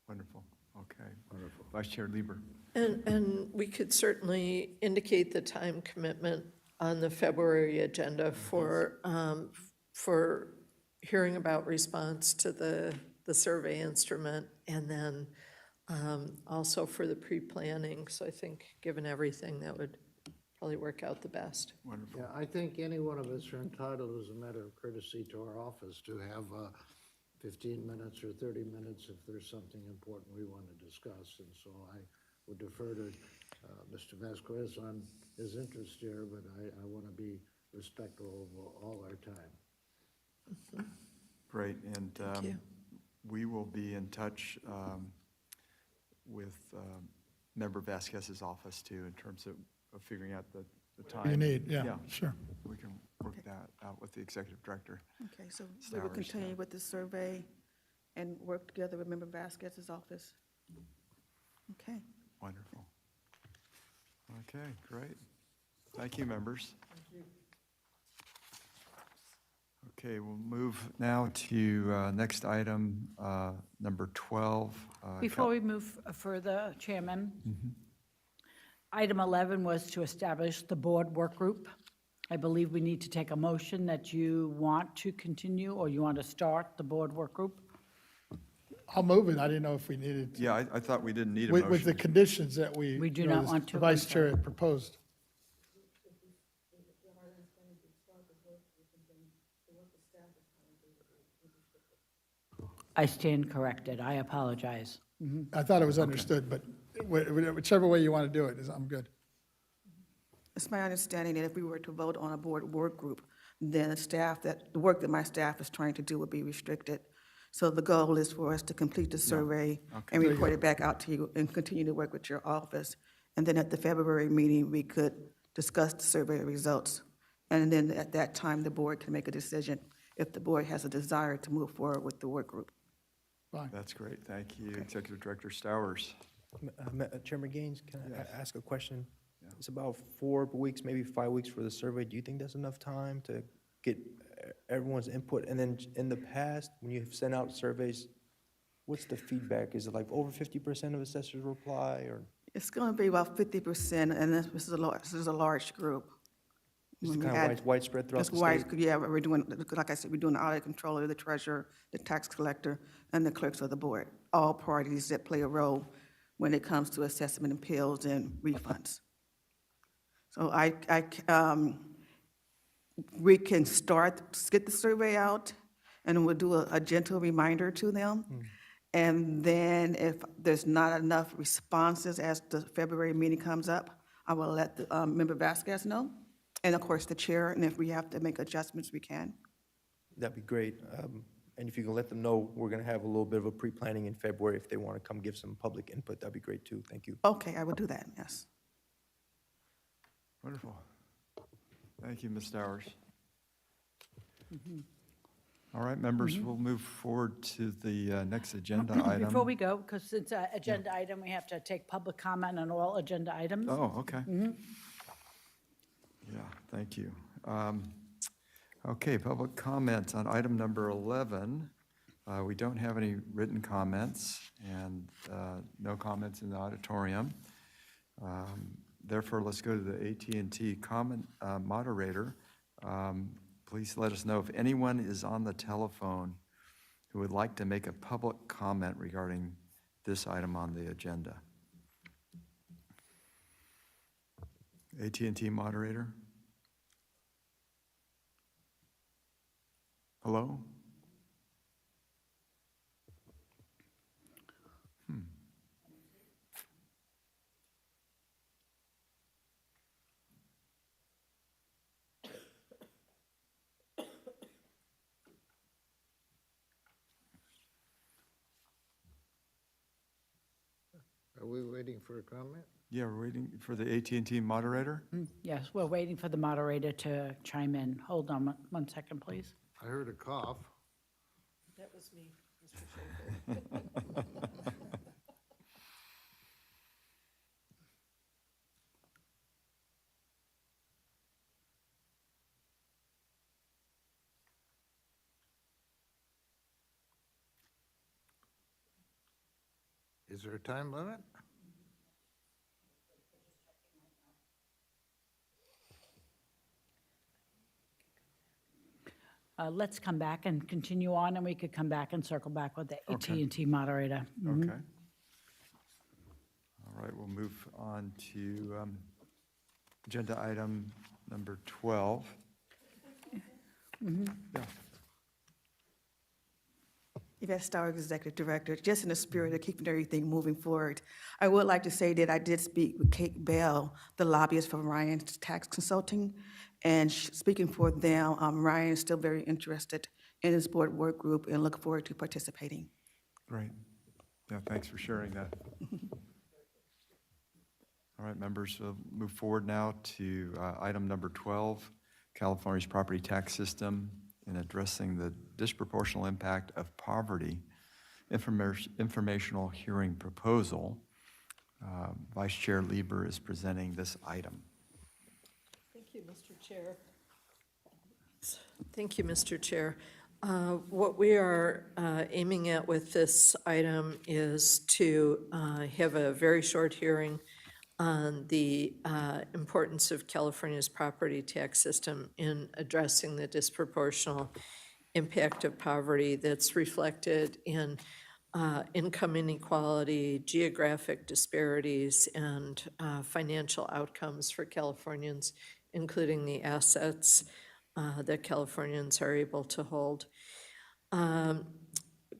Wonderful, okay. Wonderful. Vice Chair Lieber. And we could certainly indicate the time commitment on the February agenda for hearing about response to the survey instrument, and then also for the pre-planning. So I think, given everything, that would probably work out the best. Wonderful. Yeah, I think any one of us are entitled, as a matter of courtesy to our office, to have 15 minutes or 30 minutes if there's something important we want to discuss. And so I would defer to Mr. Vasquez on his interest here, but I want to be respectful of all our time. Great, and you. we will be in touch with Member Vasquez's office too, in terms of figuring out the time. You need, yeah, sure. We can work that out with the executive director. Okay, so we will Stowers, continue with the survey and work together with Member Vasquez's office. Okay. Wonderful. Okay, great. Thank you, members. Okay, we'll move now to next item, number 12. Before we move further, Chairman, item 11 was to establish the board work group. I believe we need to take a motion that you want to continue or you want to start the board work group. I'll move it. I didn't know if we needed to. Yeah, I thought we didn't need a With the motion. conditions that we. We do you know, not the want to, Vice I'm Chair sorry. had proposed. I stand corrected. I apologize. I thought it was understood, but whichever way you want to do it, I'm good. It's my understanding that if we were to vote on a board work group, then the work that my staff is trying to do would be restricted. So the goal is for us to complete the survey and report it back out to you and continue to work with your office. And then at the February meeting, we could discuss the survey results. And then at that time, the board can make a decision if the board has a desire to move forward with the work group. Fine. That's great. Thank you, Executive Director Stowers. Chairman Gaines, can I ask a question? It's about 4 weeks, maybe 5 weeks for the survey. Do you think that's enough time to get everyone's input? And then in the past, when you've sent out surveys, what's the feedback? Is it like over 50% of assessors reply, or? It's going to be about 50%, and this is a large group. Is it We kind had- of widespread throughout It's the wide, state? yeah, we're doing, like I said, we're doing the audit controller, the treasurer, the tax collector, and the clerks of the board, all parties that play a role when it comes to assessment appeals and refunds. So we can get the survey out, and we'll do a gentle reminder to them. And then if there's not enough responses as the February meeting comes up, I will let the Member Vasquez know, and of course, the chair, and if we have to make adjustments, we can. That'd be great. And if you can let them know, we're going to have a little bit of a pre-planning in February. If they want to come give some public input, that'd be great too. Thank you. Okay, I will do that, yes. Wonderful. Thank you, Ms. Stowers. All right, members, we'll move forward to the next agenda item. Before we go, because it's an agenda item, we have to take public comment on all agenda items. Oh, okay. Yeah, thank you. Okay, public comments on item number 11. We don't have any written comments and no comments in the auditorium. Therefore, let's go to the AT&T comment moderator. Please let us know if anyone is on the telephone who would like to make a public comment regarding this item on the agenda. AT&T moderator? Hello? Are we waiting for a comment? Yeah, we're waiting for the AT&T moderator. Yes, we're waiting for the moderator to chime in. Hold on one second, please. I heard a cough. That was me, Mr. Schaefer. there a time limit? Let's come back and continue on, and we could come back and circle back with the Okay. AT&T moderator. Mhm. Okay. All right, we'll move on to agenda item number 12. Yeah. Yvette Stowers, Executive Director. Just in the spirit of keeping everything moving forward, I would like to say that I did speak with Kate Bell, the lobbyist from Ryan's Tax Consulting, and speaking for them, Ryan is still very interested in his board work group and look forward to participating. Great. Yeah, thanks for sharing that. All right, members, we'll move forward now to item number 12, California's property tax system in addressing the disproportional impact of poverty, informational hearing proposal. Vice Chair Lieber is presenting this item. Thank you, Mr. Chair. Thank you, Mr. Chair. What we are aiming at with this item is to have a very short hearing on the importance of California's property tax system in addressing the disproportional impact of poverty that's reflected in income inequality, geographic disparities, and financial outcomes for Californians, including the assets that Californians are able to hold.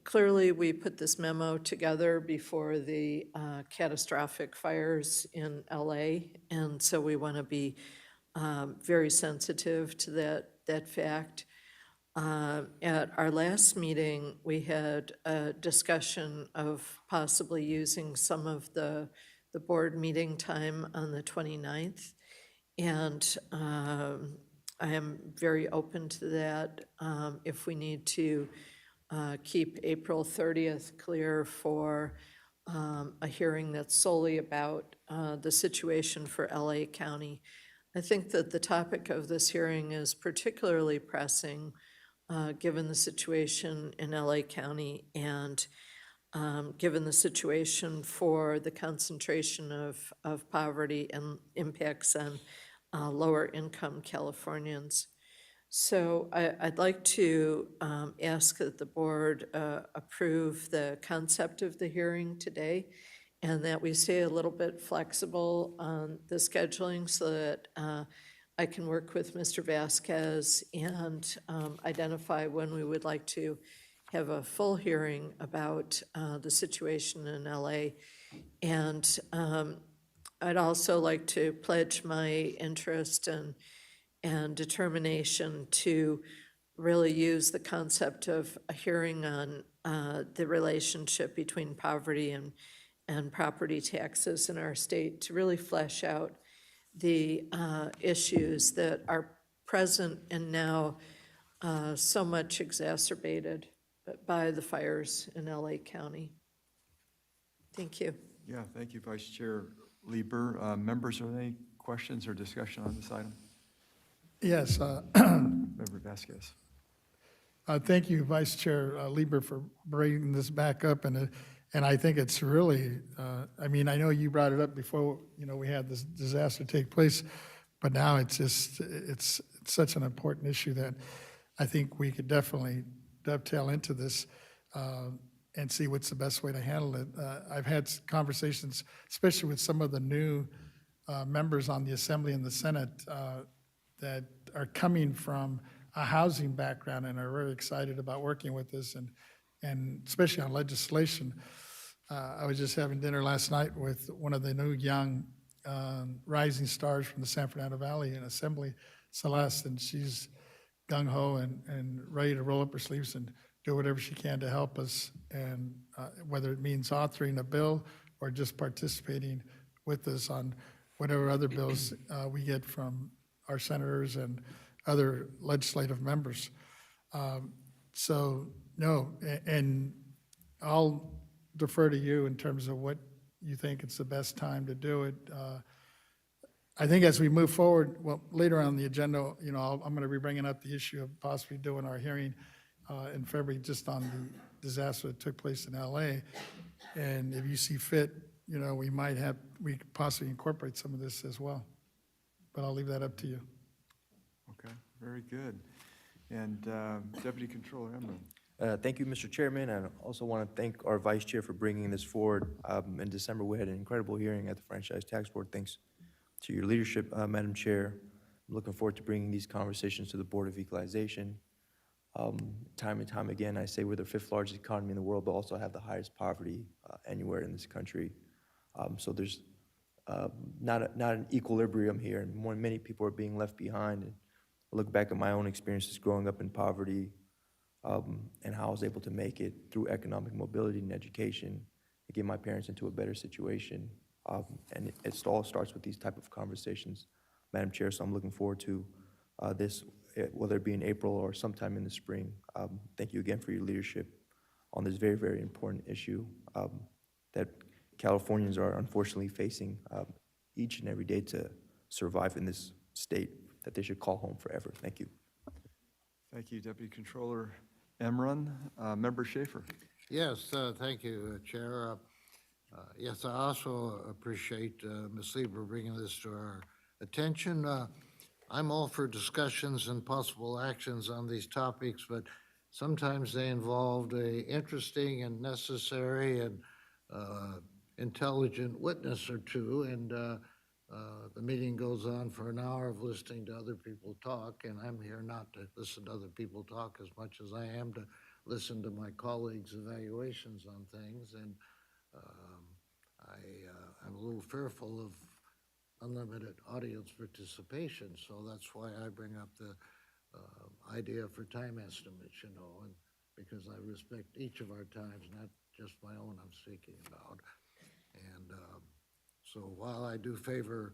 Clearly, we put this memo together before the catastrophic fires in LA, and so we want to be very sensitive to that fact. At our last meeting, we had a discussion of possibly using some of the board meeting time on the 29th, and I am very open to that if we need to keep April 30th clear for a hearing that's solely about the situation for LA County. I think that the topic of this hearing is particularly pressing given the situation in LA County and given the situation for the concentration of poverty and impacts on lower income Californians. So I'd like to ask that the board approve the concept of the hearing today and that we stay a little bit flexible on the scheduling so that I can work with Mr. Vasquez and identify when we would like to have a full hearing about the situation in LA. And I'd also like to pledge my interest and determination to really use the concept of a hearing on the relationship between poverty and property taxes in our state to really flesh out the issues that are present and now so much exacerbated by the fires in LA County. Thank you. Yeah, thank you, Vice Chair Lieber. Members, are there any questions or discussion on this item? Yes, Member Vasquez. thank you, Vice Chair Lieber, for bringing this back up, and I think it's really, I mean, I know you brought it up before, we had this disaster take place, but now it's just, it's such an important issue that I think we could definitely dovetail into this and see what's the best way to handle it. I've had conversations, especially with some of the new members on the Assembly and the Senate that are coming from a housing background and are very excited about working with us and especially on legislation. I was just having dinner last night with one of the new young rising stars from the San Fernando Valley in Assembly, Celeste, and she's gung-ho and ready to roll up her sleeves and do whatever she can to help us, and whether it means authoring a bill or just participating with us on whatever other bills we get from our senators and other legislative members. So, no, and I'll defer to you in terms of what you think it's the best time to do it. I think as we move forward, well, later on the agenda, I'm going to be bringing up the issue of possibly doing our hearing in February just on the disaster that took place in LA. And if you see fit, we could possibly incorporate some of this as well. But I'll leave that up to you. Okay, very good. And Deputy Controller Emmerich. Thank you, Mr. Chairman, and I also want to thank our Vice Chair for bringing this forward. In December, we had an incredible hearing at the Franchise Tax Board. Thanks to your leadership, Madam Chair. I'm looking forward to bringing these conversations to the Board of Equalization. Time and time again, I say we're the 5th largest economy in the world, but also have the highest poverty anywhere in this country. So there's not an equilibrium here, and many people are being left behind. And I look back at my own experiences growing up in poverty, and how I was able to make it through economic mobility and education to get my parents into a better situation. And it all starts with these type of conversations, Madam Chair, so I'm looking forward to this, whether it be in April or sometime in the spring. Thank you again for your leadership on this very, very important issue that Californians are unfortunately facing each and every day to survive in this state that they should call home forever. Thank you. Thank you, Deputy Controller Emron. Member Schaefer. Yes, thank you, Chair. Yes, I also appreciate Ms. Lieber bringing this to our attention. I'm all for discussions and possible actions on these topics, but sometimes they involved a interesting and necessary and intelligent witness or two, and the meeting goes on for an hour of listening to other people talk, and I'm here not to listen to other people talk as much as I am to listen to my colleagues' evaluations on things, and I'm a little fearful of unlimited audience participation, so that's why I bring up the idea for time estimates, and because I respect each of our times, not just my own I'm speaking about. And so while I do favor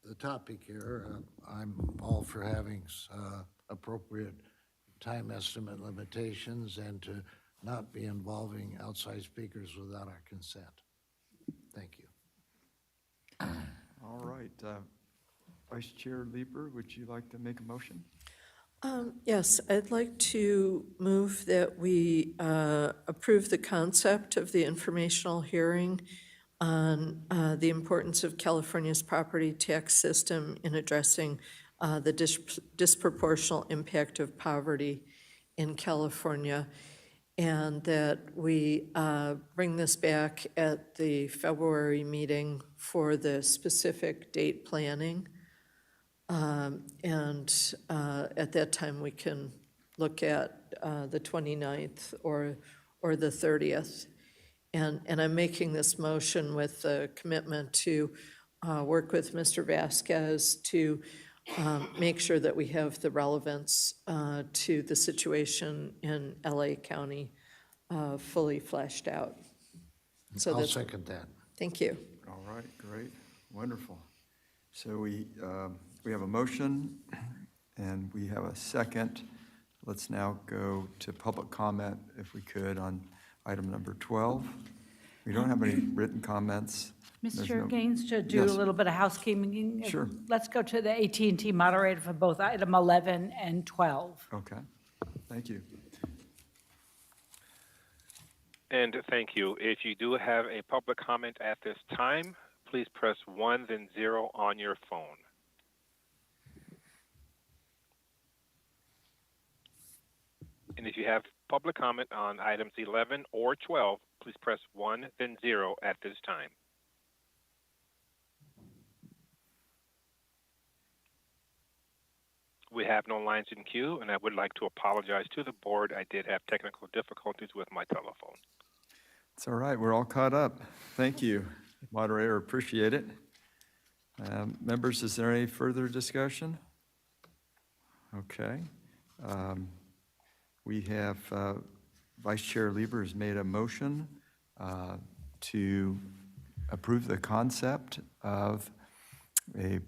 the topic here, I'm all for having appropriate time estimate limitations and to not be involving outside speakers without our consent. Thank you. All right. Vice Chair Lieber, would you like to make a motion? Yes, I'd like to move that we approve the concept of the informational hearing on the importance of California's property tax system in addressing the disproportional impact of poverty in California, and that we bring this back at the February meeting for the specific date planning. And at that time, we can look at the 29th or the 30th. And I'm making this motion with the commitment to work with Mr. Vasquez to make sure that we have the relevance to the situation in LA County fully fleshed out. So I'll that's, second that. thank you. All right, great, wonderful. So we have a motion and we have a second. Let's now go to public comment, if we could, on item number 12. We don't have any written comments. Mr. Gaines, to do a Yes. little bit of housekeeping. Sure. Let's go to the AT&T moderator for both item 11 and 12. Okay, thank you. And thank you. If you do have a public comment at this time, please press 1, then 0 on your phone. And if you have public comment on items 11 or 12, please press 1, then 0 at this time. We have no lines in queue, and I would like to apologize to the board. I did have technical difficulties with my telephone. It's all right, we're all caught up. Thank you, moderator, appreciate it. Members, is there any further discussion? Okay. We have, Vice Chair Lieber has made a motion to approve the concept of a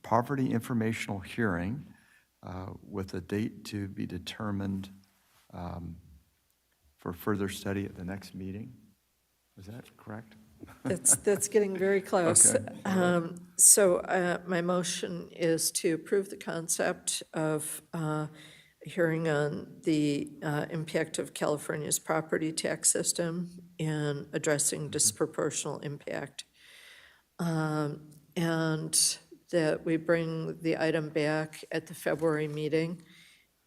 poverty informational hearing with a date to be determined for further study at the next meeting. Is that correct? That's getting very close. Okay. So my motion is to approve the concept of a hearing on the impact of California's property tax system in addressing disproportional impact. And that we bring the item back at the February meeting.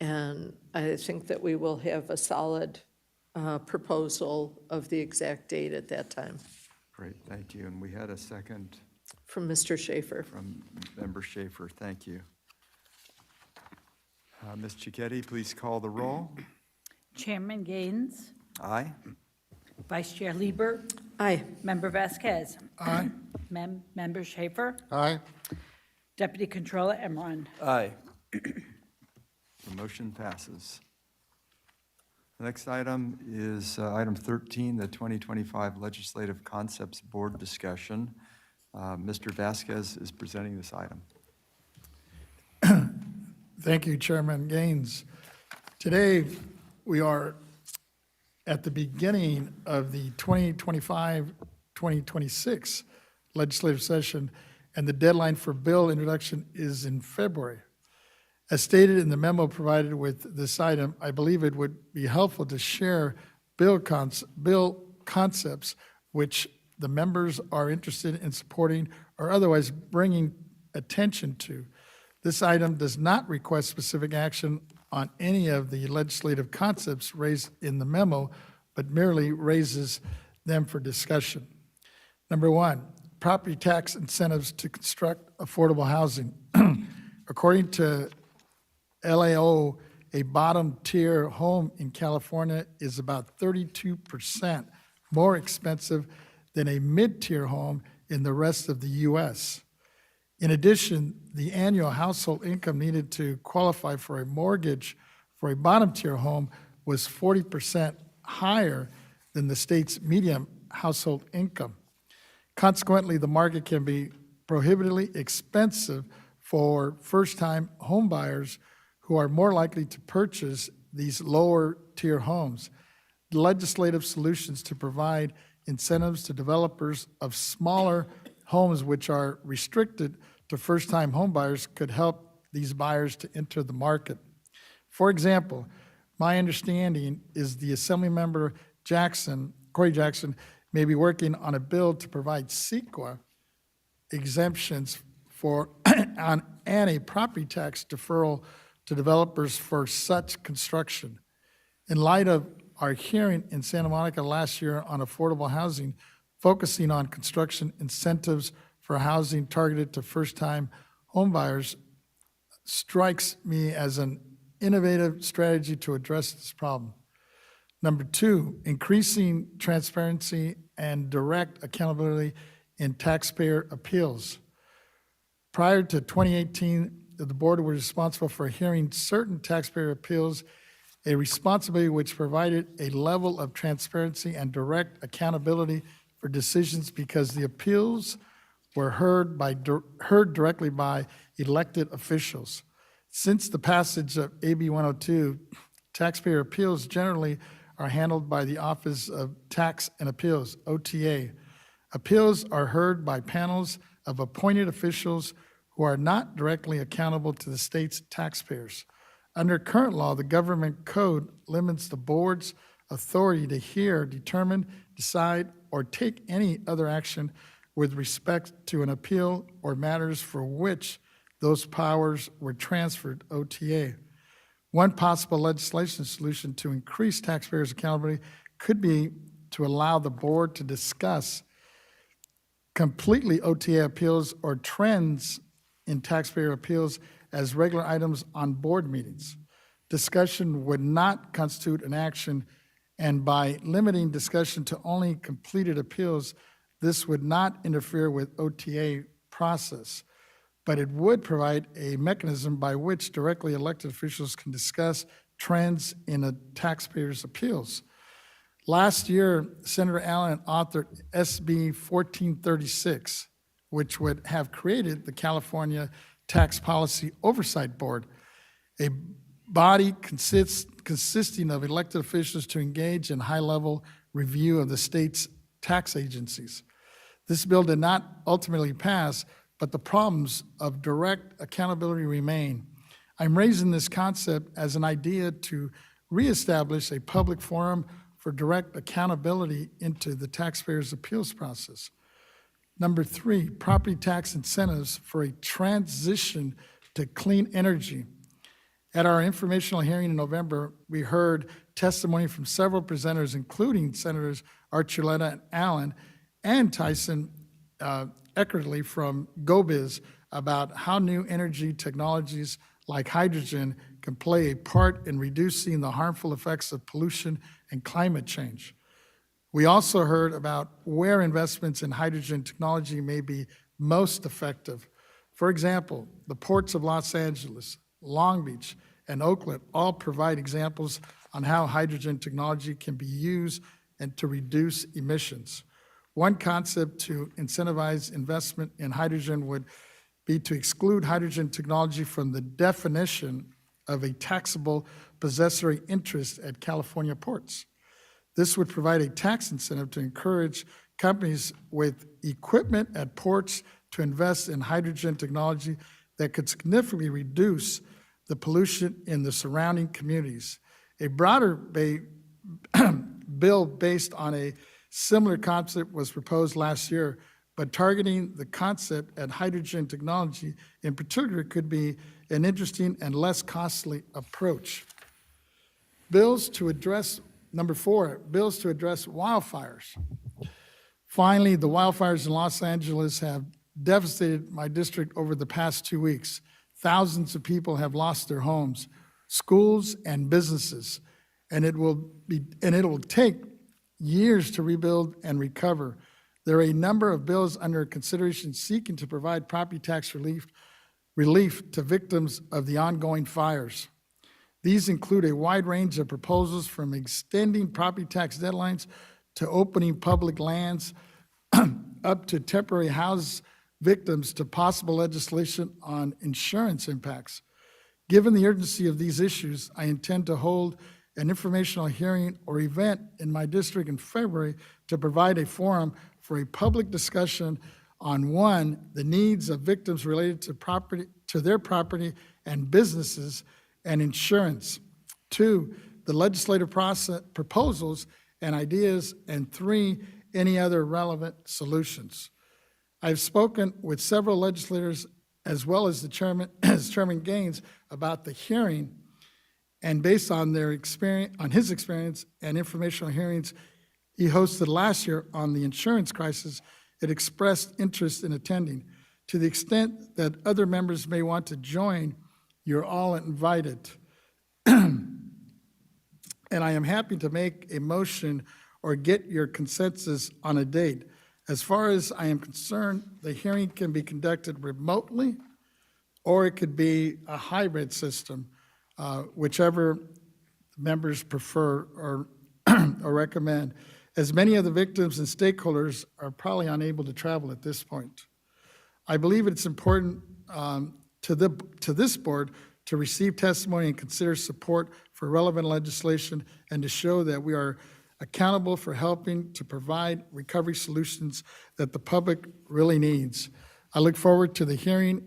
And I think that we will have a solid proposal of the exact date at that time Great, thank you. And we had a second from Mr. Schaefer. from Member Schaefer. Thank you. Ms. Cicchetti, please call the roll. Chairman Gaines, Aye? Vice Chair Lieber, Aye. Member Vasquez, Aye. Member Schaefer, Aye. Deputy Controller Emron. Aye. The motion passes. The next item is item 13, the 2025 Legislative Concepts Board discussion. Mr. Vasquez is presenting this item. Thank you, Chairman Gaines. Today, we are at the beginning of the 2025-2026 legislative session, and the deadline for bill introduction is in February. As stated in the memo provided with this item, I believe it would be helpful to share bill concepts which the members are interested in supporting or otherwise bringing attention to. This item does not request specific action on any of the legislative concepts raised in the memo, but merely raises them for discussion. Number one, property tax incentives to construct affordable housing. According to LAO, a bottom-tier home in California is about 32% more expensive than a mid-tier home in the rest of the U.S. In addition, the annual household income needed to qualify for a mortgage for a bottom-tier home was 40% higher than the state's median household income. Consequently, the market can be prohibitively expensive for first-time home buyers who are more likely to purchase these lower-tier homes. Legislative solutions to provide incentives to developers of smaller homes which are restricted to first-time home buyers could help these buyers to enter the market. For example, my understanding is the Assemblymember Corey Jackson, may be working on a bill to provide CEQA exemptions for and a property tax deferral to developers for such construction. In light of our hearing in Santa Monica last year on affordable housing, focusing on construction incentives for housing targeted to first-time homebuyers strikes me as an innovative strategy to address this problem. Number two, increasing transparency and direct accountability in taxpayer appeals. Prior to 2018, the board was responsible for hearing certain taxpayer appeals, a responsibility which provided a level of transparency and direct accountability for decisions because the appeals were heard directly by elected officials. Since the passage of AB 102, taxpayer appeals generally are handled by the Office of Tax and Appeals, OTA. Appeals are heard by panels of appointed officials who are not directly accountable to the state's taxpayers. Under current law, the government code limits the board's authority to hear, determine, decide, or take any other action with respect to an appeal or matters for which those powers were transferred OTA. One possible legislation solution to increase taxpayers' accountability could be to allow the board to discuss completely OTA appeals or trends in taxpayer appeals as regular items on board meetings. Discussion would not constitute an action, and by limiting discussion to only completed appeals, this would not interfere with OTA process, but it would provide a mechanism by which directly elected officials can discuss trends in a taxpayer's appeals. Last year, Senator Allen authored SB 1436, which would have created the California Tax Policy Oversight Board, a body consisting of elected officials to engage in high-level review of the state's tax agencies. This bill did not ultimately pass, but the problems of direct accountability remain. I'm raising this concept as an idea to reestablish a public forum for direct accountability into the taxpayer's appeals process. Number 3, property tax incentives for a transition to clean energy. At our informational hearing in November, we heard testimony from several presenters, including Senators Archuleta and Allen, and Tyson Eckerly from GoBiz, about how new energy technologies like hydrogen can play a part in reducing the harmful effects of pollution and climate change. We also heard about where investments in hydrogen technology may be most effective. For example, the ports of Los Angeles, Long Beach, and Oakland all provide examples on how hydrogen technology can be used and to reduce emissions. One concept to incentivize investment in hydrogen would be to exclude hydrogen technology from the definition of a taxable possessory interest at California ports. This would provide a tax incentive to encourage companies with equipment at ports to invest in hydrogen technology that could significantly reduce the pollution in the surrounding communities. A broader bill based on a similar concept was proposed last year, but targeting the concept at hydrogen technology in particular could be an interesting and less costly approach. Bills to address, number 4, bills to address wildfires. Finally, the wildfires in Los Angeles have devastated my district over the past 2 weeks. Thousands of people have lost their homes, schools, and businesses, and it will take years to rebuild and recover. There are a number of bills under consideration seeking to provide property tax relief to victims of the ongoing fires. These include a wide range of proposals from extending property tax deadlines to opening public lands up to temporary house victims to possible legislation on insurance impacts. Given the urgency of these issues, I intend to hold an informational hearing or event in my district in February to provide a forum for a public discussion on, 1, the needs of victims related to their property and businesses and insurance, 2, the legislative process proposals and ideas, and 3, any other relevant solutions. I've spoken with several legislators as well as the chairman, as Chairman Gaines, about the hearing, and based on their experience, on his experience and informational hearings he hosted last year on the insurance crisis, it expressed interest in attending. To the extent that other members may want to join, you're all invited. And I am happy to make a motion or get your consensus on a date. As far as I am concerned, the hearing can be conducted remotely, or it could be a hybrid system, whichever members prefer or, or recommend, as many of the victims and stakeholders are probably unable to travel at this point. I believe it's important to this board to receive testimony and consider support for relevant legislation and to show that we are accountable for helping to provide recovery solutions that the public really needs. I look forward to hearing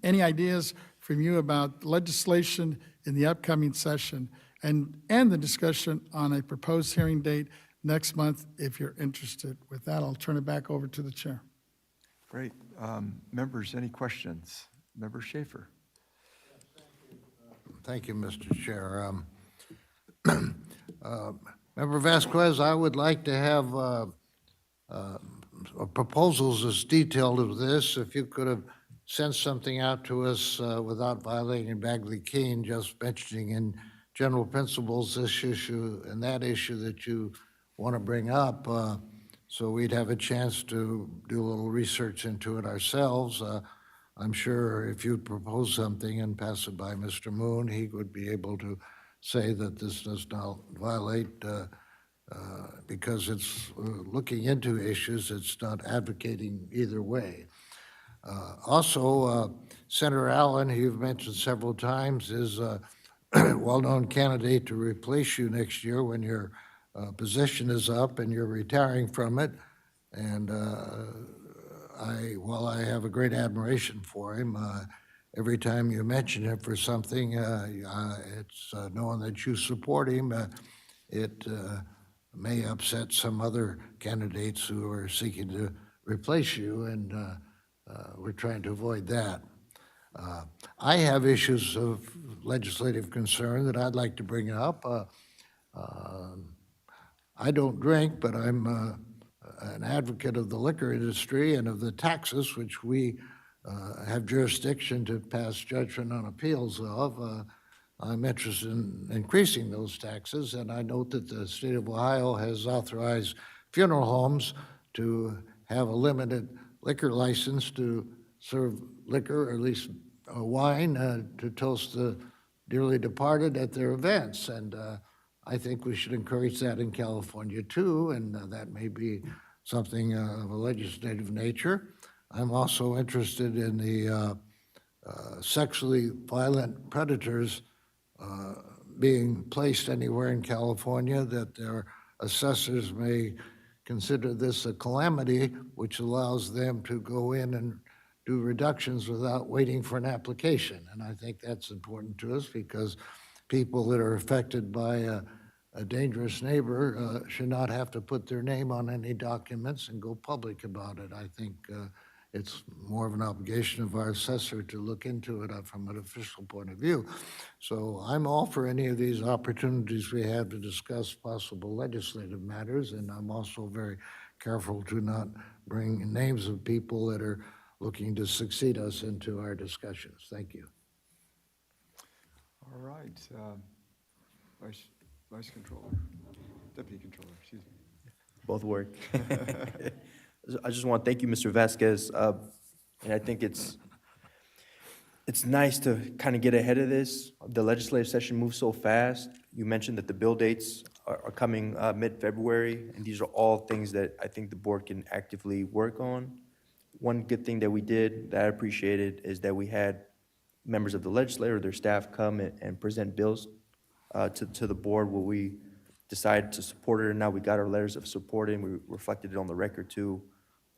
any ideas from you about legislation in the upcoming session and the discussion on a proposed hearing date next month if you're interested. With that, I'll turn it back over to the chair. Great. Members, any questions? Member Schaefer. Thank you, Mr. Chair. Member Vasquez, I would like to have proposals as detailed as this. If you could have sent something out to us without violating Bagley-Keene, just mentioning in general principles this issue and that issue that you want to bring up, so we'd have a chance to do a little research into it ourselves. I'm sure if you'd propose something and pass it by Mr. Moon, he would be able to say that this does not violate, because it's looking into issues, it's not advocating either way. Also, Senator Allen, who you've mentioned several times, is a well-known candidate to replace you next year when your position is up and you're retiring from it. And while I have a great admiration for him, every time you mention him for something, it's knowing that you support him, it may upset some other candidates who are seeking to replace you, and we're trying to avoid that. I have issues of legislative concern that I'd like to bring up. I don't drink, but I'm an advocate of the liquor industry and of the taxes, which we have jurisdiction to pass judgment on appeals of. I'm interested in increasing those taxes, and I note that the state of Ohio has authorized funeral homes to have a limited liquor license to serve liquor, or at least wine, to toast the dearly departed at their events. And I think we should encourage that in California too, and that may be something of a legislative nature. I'm also interested in the sexually violent predators being placed anywhere in California, that their assessors may consider this a calamity, which allows them to go in and do reductions without waiting for an application. And I think that's important to us, because people that are affected by a dangerous neighbor should not have to put their name on any documents and go public about it. I think it's more of an obligation of our assessor to look into it from an official point of view. So I'm all for any of these opportunities we have to discuss possible legislative matters, and I'm also very careful to not bring names of people that are looking to succeed us into our discussions. Thank you. All right, Vice Controller, Deputy Controller, excuse me. Both work. I just want to thank you, Mr. Vasquez. And I think it's nice to kind of get ahead of this. The legislative session moves so fast. You mentioned that the bill dates are coming mid-February, and these are all things that I think the board can actively work on. One good thing that we did that I appreciated is that we had members of the legislature, their staff, come and present bills to the board where we decided to support it, and now we got our letters of support, and we reflected it on the record too.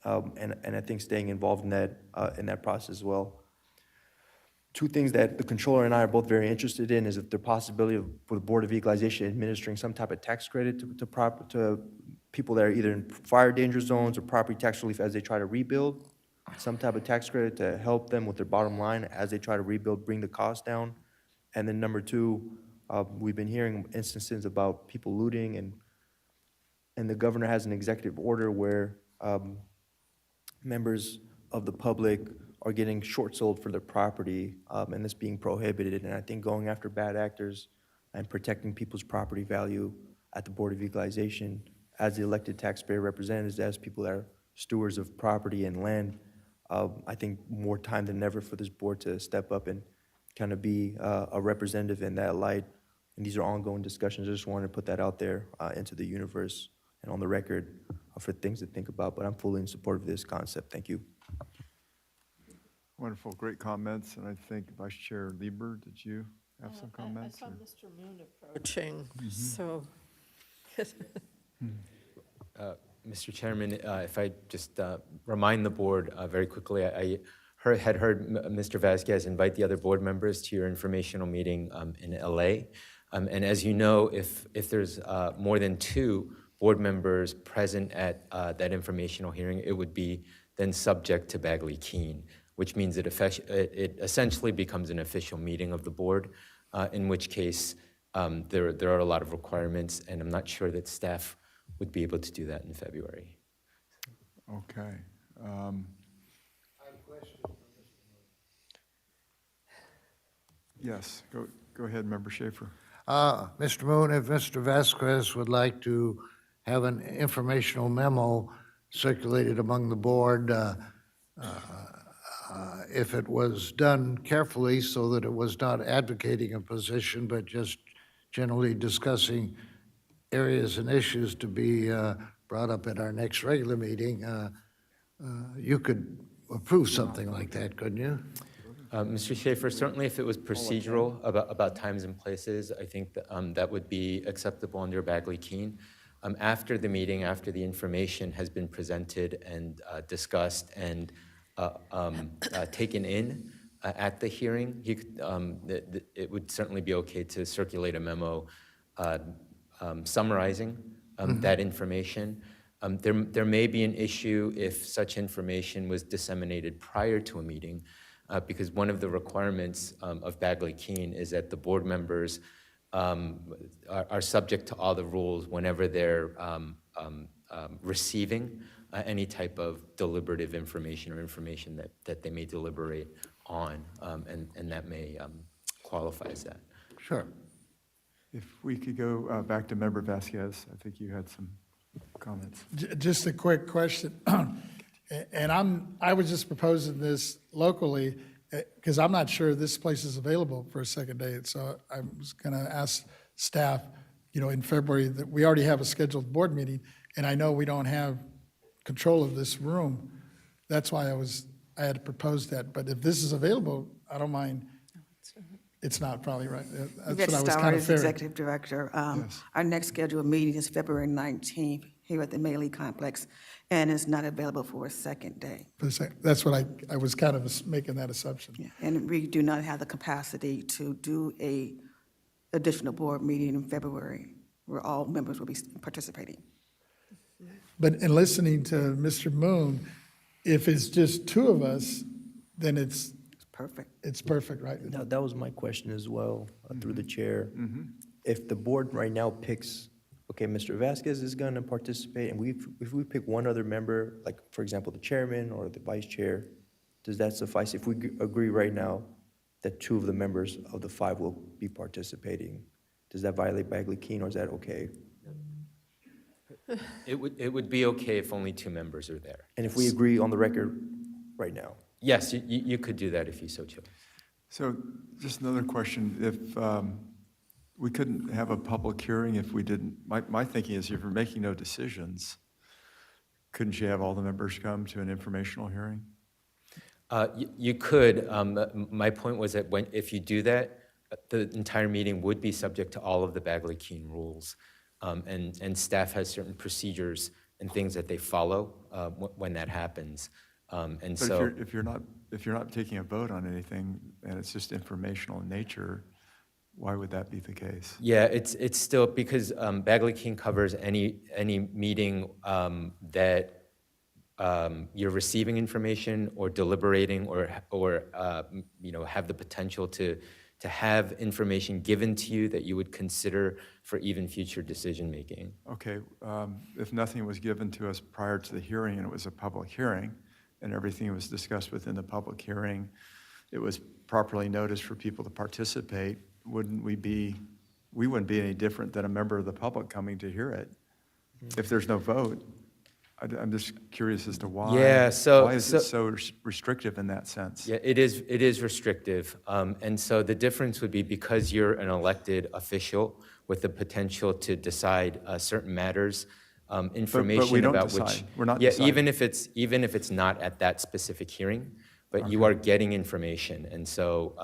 And I think staying involved in that process as well. Two things that the controller and I are both very interested in is if the possibility of, for the Board of Equalization, administering some type of tax credit to people that are either in fire danger zones or property tax relief as they try to rebuild, some type of tax credit to help them with their bottom line as they try to rebuild, bring the cost down. And then number two, we've been hearing instances about people looting, and the governor has an executive order where members of the public are getting short-sold for their property, and this being prohibited. And I think going after bad actors and protecting people's property value at the Board of Equalization, as the elected taxpayer representatives, as people that are stewards of property and land, I think more time than ever for this board to step up and kind of be a representative in that light. And these are ongoing discussions. I just wanted to put that out there into the universe and on the record for things to think about, but I'm fully in support of this concept. Thank you. Wonderful, great comments, and I think Vice Chair Lieber, did you have some comments? I saw or- Mr. Moon approaching, so. Mr. Chairman, if I just remind the board very quickly, I had heard Mr. Vasquez invite the other board members to your informational meeting in LA. And as you know, if there's more than 2 board members present at that informational hearing, it would be then subject to Bagley-Keene, which means it essentially becomes an official meeting of the board, in which case there are a lot of requirements, and I'm not sure that staff would be able to do that in February. Okay. I have a question for Mr. Moon. Yes, go ahead, Member Schaefer. Mr. Moon, if Mr. Vasquez would like to have an informational memo circulated among the board, if it was done carefully so that it was not advocating a position, but just generally discussing areas and issues to be brought up at our next regular meeting, you could approve something like that, couldn't you? Mr. Schaefer, certainly if it was procedural about times and places, I think that would be acceptable under Bagley-Keene. After the meeting, after the information has been presented and discussed and taken in at the hearing, it would certainly be okay to circulate a memo summarizing that information. There may be an issue if such information was disseminated prior to a meeting, because one of the requirements of Bagley-Keene is that the board members are subject to all the rules whenever they're receiving any type of deliberative information or information that they may deliberate on, and that may qualify as that. Sure. If we could go back to Member Vasquez, I think you had some comments. Just a quick question. And I was just proposing this locally, because I'm not sure this place is available for a second date. So I was going to ask staff, in February, that we already have a scheduled board meeting, and I know we don't have control of this room. That's why I had proposed that. But if this is available, I don't mind. It's not probably right. That's Yvette what I was kind of Stowers, fearing. Executive Director. Our next scheduled meeting is February 19th here at the Maley Complex, and it's not available for a second day. That's what I was kind of making that assumption. Yeah, and we do not have the capacity to do a additional board meeting in February where all members will be participating. But in listening to Mr. Moon, if it's just two of us, then it's perfect, right? Now, that was my question as well, through the chair. If the board right now picks, okay, Mr. Vasquez is going to participate, and if we pick one other member, like, for example, the chairman or the vice chair, does that suffice? If we agree right now that two of the members of the five will be participating, does that violate Bagley-Keene, or is that okay? It would be okay if only two members are there. And if we agree on the record right now? Yes, you could do that if you so chose. So just another question. If we couldn't have a public hearing if we didn't, my thinking is if you're making no decisions, couldn't you have all the members come to an informational hearing? You could. My point was that if you do that, the entire meeting would be subject to all of the Bagley-Keene rules. And staff has certain procedures and things that they follow when that happens. And But so, if you're not taking a vote on anything and it's just informational in nature, why would that be the case? yeah, it's still because Bagley-Keene covers any meeting that you're receiving information or deliberating or have the potential to have information given to you that you would consider for even future decision making. Okay, if nothing was given to us prior to the hearing and it was a public hearing and everything was discussed within the public hearing, it was properly noticed for people to participate, we wouldn't be any different than a member of the public coming to hear it. If there's no vote, I'm just curious as to why. Yeah, why is it so restrictive in that sense? Yeah, it is restrictive. And so the difference would be because you're an elected official with the potential to decide certain matters, information we don't about decide. which. We're not Yeah, deciding. even if it's not at that specific hearing, but you are getting information. And so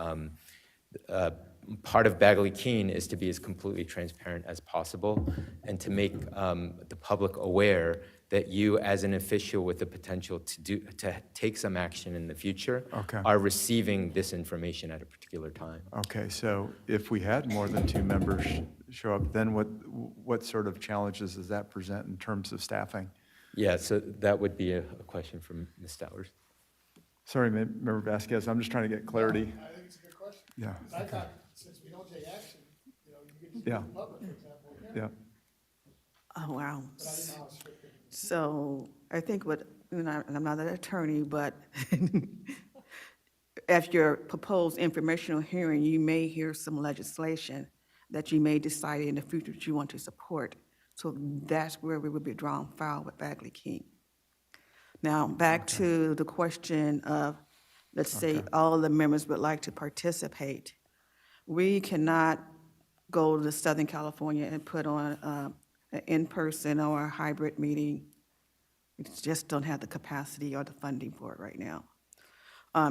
part of Bagley-Keene is to be as completely transparent as possible and to make the public aware that you, as an official with the potential to take some action in the future, Okay. are receiving this information at a particular time. Okay, so if we had more than two members show up, then what sort of challenges does that present in terms of staffing? Yeah, so that would be a question from Ms. Stowers. Sorry, Member Vasquez, I'm just trying to get clarity. I think it's a good question. Yeah, I thought, since we don't take action, you could just Yeah. do the public, for example. yeah. Oh, wow. But I didn't know how strict it was. So I think and I'm not an attorney, but at your proposed informational hearing, you may hear some legislation that you may decide in the future that you want to support. So that's where we would be drawing foul with Bagley-Keene. Now, back to the question of, let's say all the members would like to participate. We cannot go to Southern California and put on an in-person or a hybrid meeting. We just don't have the capacity or the funding for it right now.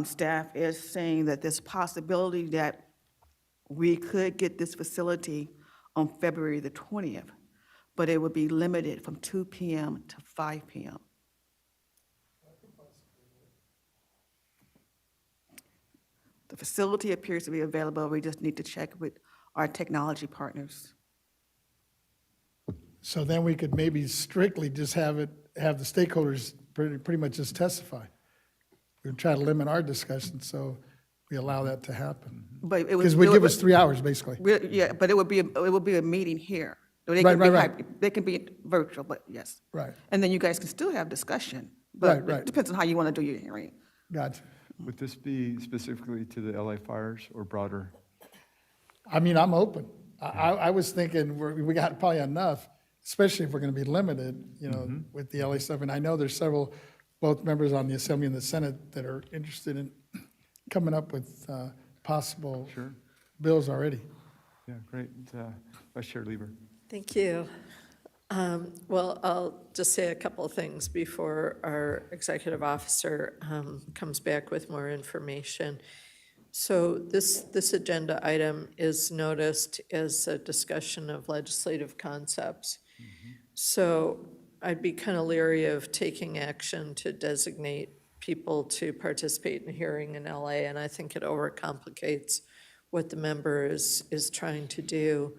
Staff is saying that there's possibility that we could get this facility on February the 20th, but it would be limited from 2 p.m. to 5 p.m. The facility appears to be available. We just need to check with our technology partners. So then we could maybe strictly just have the stakeholders pretty much just testify. We would try to limit our discussion, so we allow that to happen. But it would. Because we give us 3 hours, basically. Yeah, but it would be a meeting here. They Right, can be right. They can be virtual, but yes. Right. And then you guys can still have discussion. Right, But right. it depends on how you want to do your hearing. Gotcha. Would this be specifically to the LA fires or broader? I mean, I'm open. I was thinking we got probably enough, especially if we're going to be limited, with the LA stuff. And I know there's several, both members on the Assembly and the Senate that are interested in coming up with possible bills already. Yeah, great. Vice Chair Lieber. Thank you. Well, I'll just say a couple of things before our executive officer comes back with more information. So this agenda item is noticed as a discussion of legislative concepts. So I'd be kind of leery of taking action to designate people to participate in a hearing in LA, and I think it overcomplicates what the member is trying to do.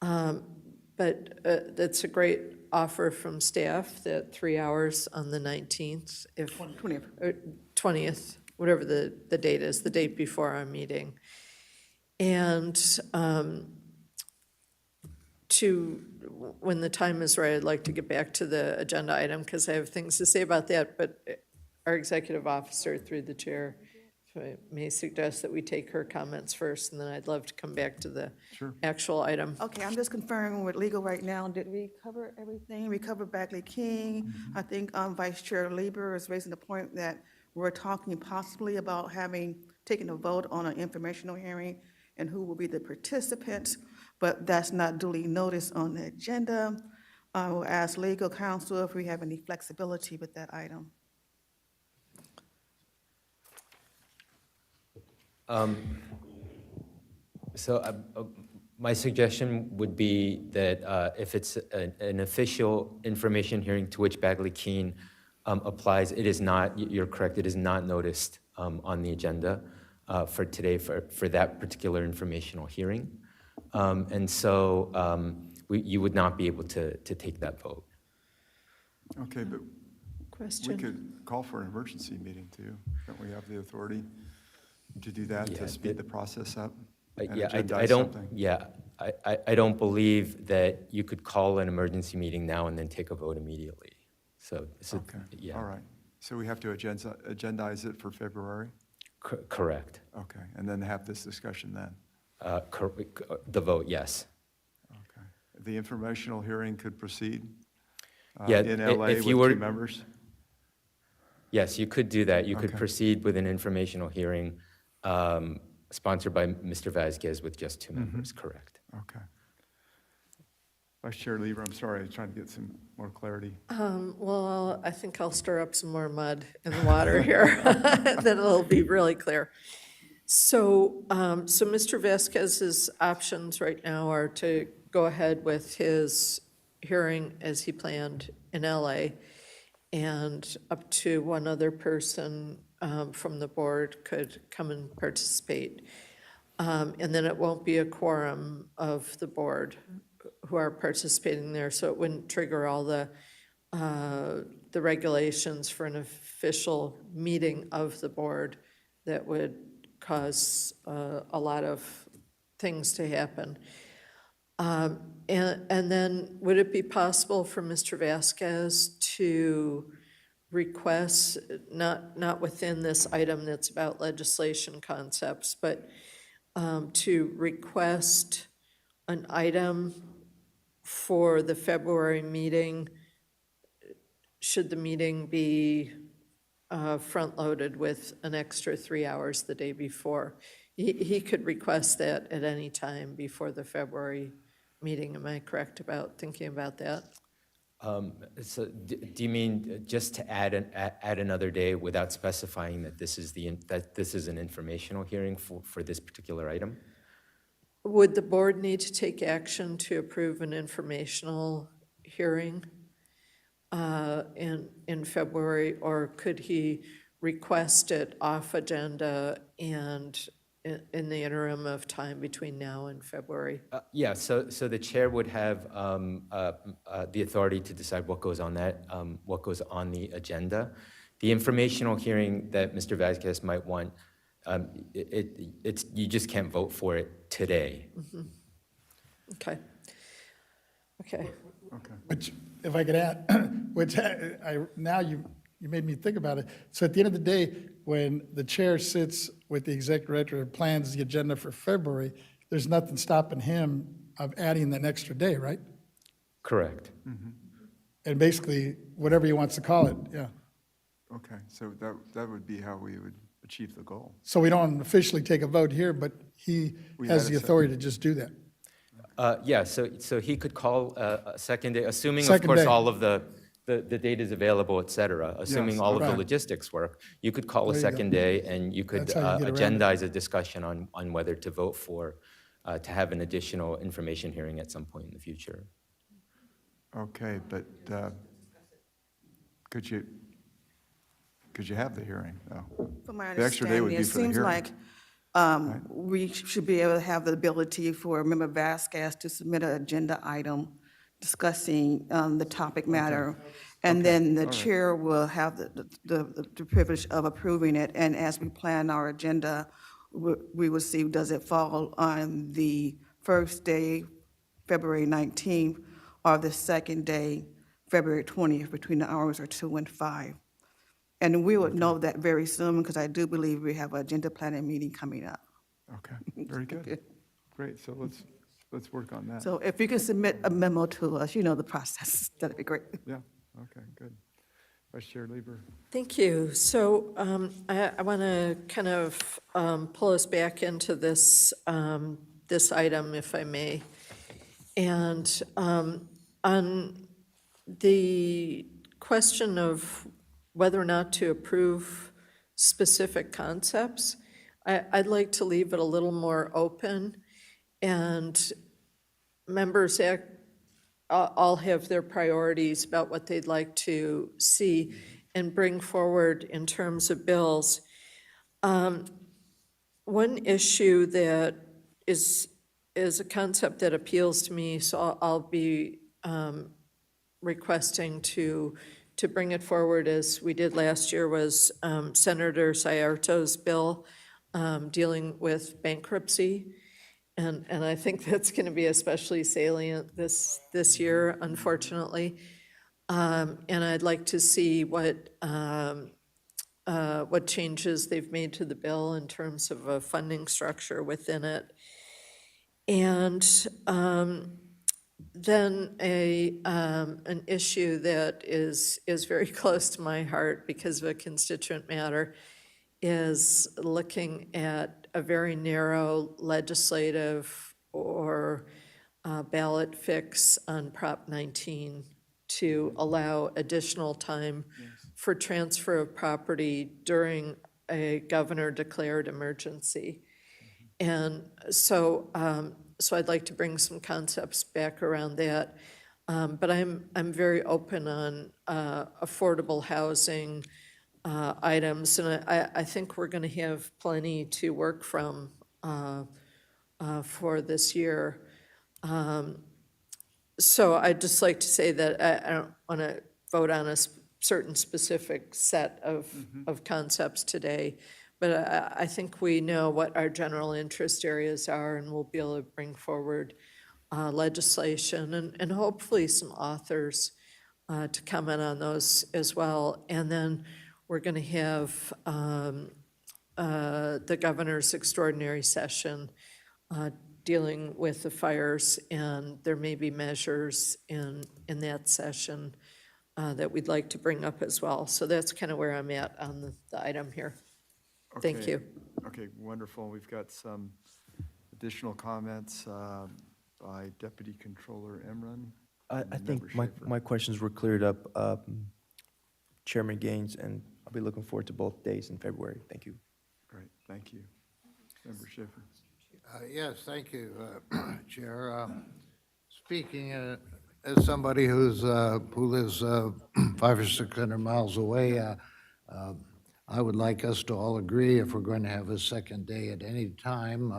But that's a great offer from staff, that 3 hours on the 19th, if 20th. or 20th, whatever the date is, the date before our meeting. And when the time is right, I'd like to get back to the agenda item because I have things to say about that, but our executive officer, through the chair, if I may suggest that we take her comments first, and then I'd love to come back to the actual item. Okay, I'm just confirming with legal right now. Did we cover everything? We covered Bagley King. I think Vice Chair Lieber is raising the point that we're talking possibly about taking a vote on an informational hearing and who will be the participants, but that's not duly noticed on the agenda. I will ask legal counsel if we have any flexibility with that item. My suggestion would be that if it's an official information hearing to which Bagley Keene applies, it is not, you're correct, it is not noticed on the agenda for today for that particular informational hearing. And so you would not be able to take that vote. Okay, but we Question? could call for an emergency meeting too. Don't we have the authority to do that, Yeah, to speed the process up? and Yeah, I agendize don't, something? yeah, I don't believe that you could call an emergency meeting now and then take a vote immediately. So, Okay, yeah. all right. So we have to agendize it for February? Correct. Okay, and then have this discussion then? The vote, yes. Okay. The informational hearing could proceed Yeah, in LA if with you were- 2 members? Yes, you could do that. You could Okay. proceed with an informational hearing sponsored by Mr. Vasquez with just 2 members, correct. Okay. Vice Chair Lieber, I'm sorry, I was trying to get some more clarity. Well, I think I'll stir up some more mud in the water here, then it'll be really clear. So Mr. Vasquez's options right now are to go ahead with his hearing as he planned in LA, and up to one other person from the board could come and participate. And then it won't be a quorum of the board who are participating there, so it wouldn't trigger all the regulations for an official meeting of the board that would cause a lot of things to happen. And then would it be possible for Mr. Vasquez to request, not within this item that's about legislation concepts, but to request an item for the February meeting, should the meeting be front-loaded with an extra 3 hours the day before? He could request that at any time before the February meeting. Am I correct about thinking about that? So do you mean just to add another day without specifying that this is an informational hearing for this particular item? Would the board need to take action to approve an informational hearing in February, or could he request it off agenda and in the interim of time between now and February? Yeah, so the chair would have the authority to decide what goes on what goes on the agenda. The informational hearing that Mr. Vasquez might want, you just can't vote for it today. Okay. Okay. Okay. Which, if I could add, which now you made me think about it. So at the end of the day, when the chair sits with the executive director and plans the agenda for February, there's nothing stopping him of adding an extra day, right? Correct. And basically, whatever he wants to call it, yeah. Okay, so that would be how we would achieve the goal. So we don't officially take a vote here, but he We has had the a authority to just do that. Yeah, so he could call a second day, assuming, of Second course, day. all of the data is available, et cetera, assuming Yes, all of the okay. logistics work. You could call a There you go. second day, and you could That's how you get around it. agendize a discussion on whether to vote for, to have an additional information hearing at some point in the future. Okay, but could you have the hearing, though? From my The extra day would understanding, be it for the seems hearing. like we should be able to have the ability for Member Vasquez to submit an agenda item discussing the topic matter. And then the chair will have the privilege of approving it. And as we plan our agenda, we will see, does it fall on the first day, February 19th, or the second day, February 20th, between the hours of 2 and 5. And we would know that very soon, because I do believe we have an agenda planning meeting coming up. Okay, very good. Great, so let's work on that. So if you can submit a memo to us, you know the process, that'd be great. Yeah, okay, good. Vice Chair Lieber. Thank you. So I want to kind of pull us back into this, this item, if I may. And on the question of whether or not to approve specific concepts, I'd like to leave it a little more open, and members all have their priorities about what they'd like to see and bring forward in terms of bills. One issue that is a concept that appeals to me, so I'll be requesting to bring it forward as we did last year, was Senator Sayarto's bill dealing with bankruptcy. And I think that's going to be especially salient this year, unfortunately. And I'd like to see what changes they've made to the bill in terms of a funding structure within it. And then an issue that is very close to my heart because of a constituent matter is looking at a very narrow legislative or ballot fix on Prop 19 to allow additional time for transfer of property during a governor-declared emergency. And so I'd like to bring some concepts back around that. But I'm very open on affordable housing items, and I think we're going to have plenty to work from for this year. So I'd just like to say that I don't want to vote on a certain specific set of concepts today, but I think we know what our general interest areas are, and we'll be able to bring forward legislation and hopefully some authors to comment on those as well. And then we're going to have the governor's extraordinary session dealing with the fires, and there may be measures in that session that we'd like to bring up as well. So that's kind of where I'm at on the item here. Thank Okay. you. Okay, wonderful. We've got some additional comments by Deputy Controller Emron. I and think Member Schaefer. my questions were cleared up, Chairman Gaines, and I'll be looking forward to both days in February. Thank you. Great, thank you. Member Schaefer. Yes, thank you, Chair. Speaking as somebody who lives 500 or 600 miles away, I would like us to all agree if we're going to have a second day at any time.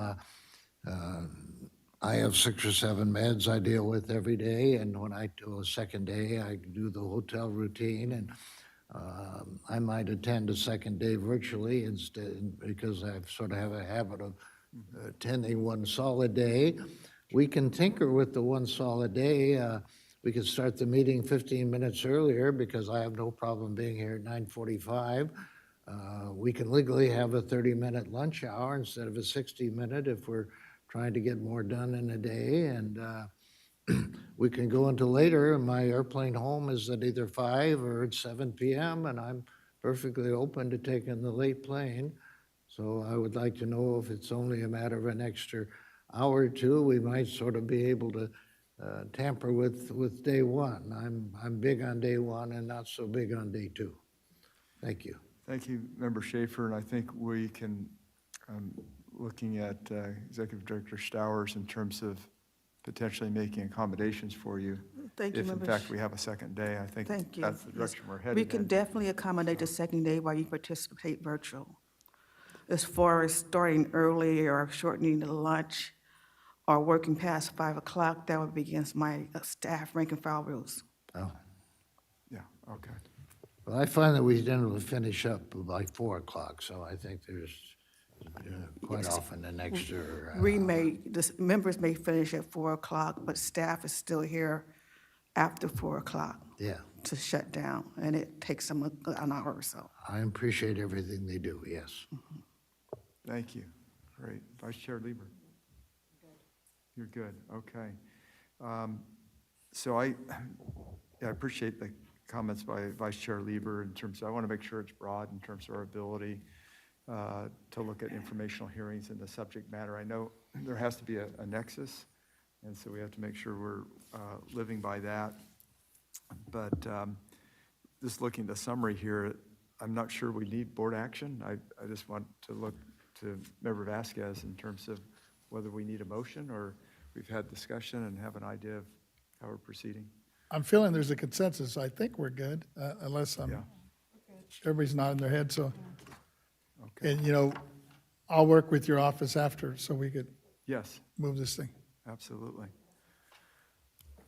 I have 6 or 7 meds I deal with every day, and when I do a second day, I do the hotel routine, and I might attend a second day virtually instead, because I sort of have a habit of attending one solid day. We can tinker with the one solid day. We could start the meeting 15 minutes earlier because I have no problem being here at 9:45. We can legally have a 30-minute lunch hour instead of a 60-minute if we're trying to get more done in a day, and we can go into later. My airplane home is at either 5 or at 7 p.m., and I'm perfectly open to taking the late plane. So I would like to know if it's only a matter of an extra hour or two, we might sort of be able to tamper with day one. I'm big on day one and not so big on day two. Thank you. Thank you, Member Schaefer, and I think we can, looking at Executive Director Stowers in terms of potentially making accommodations for you. Thank you, If in Member fact we have a second day, I think Thank you. that's the Yes. direction we're headed We can in. definitely accommodate the second day while you participate virtual. As far as starting early or shortening the lunch or working past 5 o'clock, that would be against my staff rank and file rules. Oh. Yeah, okay. Well, I find that we generally finish up by 4 o'clock, so I think there's quite often an extra. The members may finish at 4 o'clock, but staff is still here after 4 o'clock Yeah, to shut down, and it takes them an hour or so. I appreciate everything they do, yes. Thank you. Great. Vice Chair Lieber? You're good, okay. So I appreciate the comments by Vice Chair Lieber in terms of, I want to make sure it's broad in terms of our ability to look at informational hearings and the subject matter. I know there has to be a nexus, and so we have to make sure we're living by that. But just looking at the summary here, I'm not sure we need board action. I just want to look to Member Vasquez in terms of whether we need a motion or we've had discussion and have an idea of how we're proceeding. I'm feeling there's a consensus. I think we're good, unless Yeah. everybody's nodding their head, so. Okay. And, I'll work with your office after so we could Yes, move this thing. absolutely.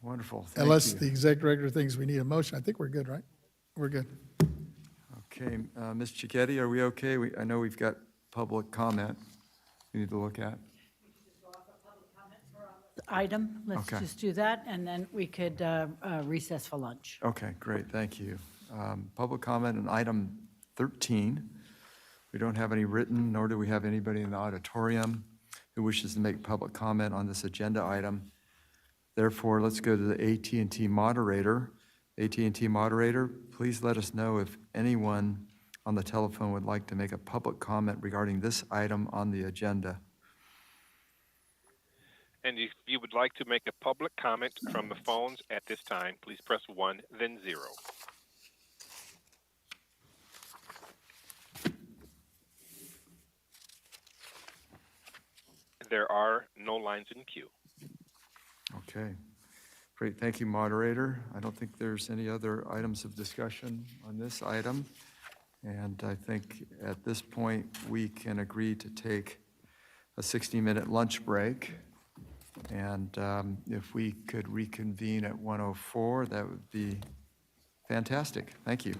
Wonderful. Thank Unless you. the exec director thinks we need a motion, I think we're good, right? We're good. Okay, Ms. Cicchetti, are we okay? I know we've got public comment we need to look at. Item, let's Okay. just do that, and then we could recess for lunch. Okay, great, thank you. Public comment on item 13. We don't have any written, nor do we have anybody in the auditorium who wishes to make public comment on this agenda item. Therefore, let's go to the AT&T moderator. AT&T moderator, please let us know if anyone on the telephone would like to make a public comment regarding this item on the agenda. And if you would like to make a public comment from the phones at this time, please press 1, then 0. There are no lines in queue. Okay, great, thank you, moderator. I don't think there's any other items of discussion on this item. And I think at this point, we can agree to take a 60-minute lunch break. And if we could reconvene at 1:04, that would be fantastic. Thank you.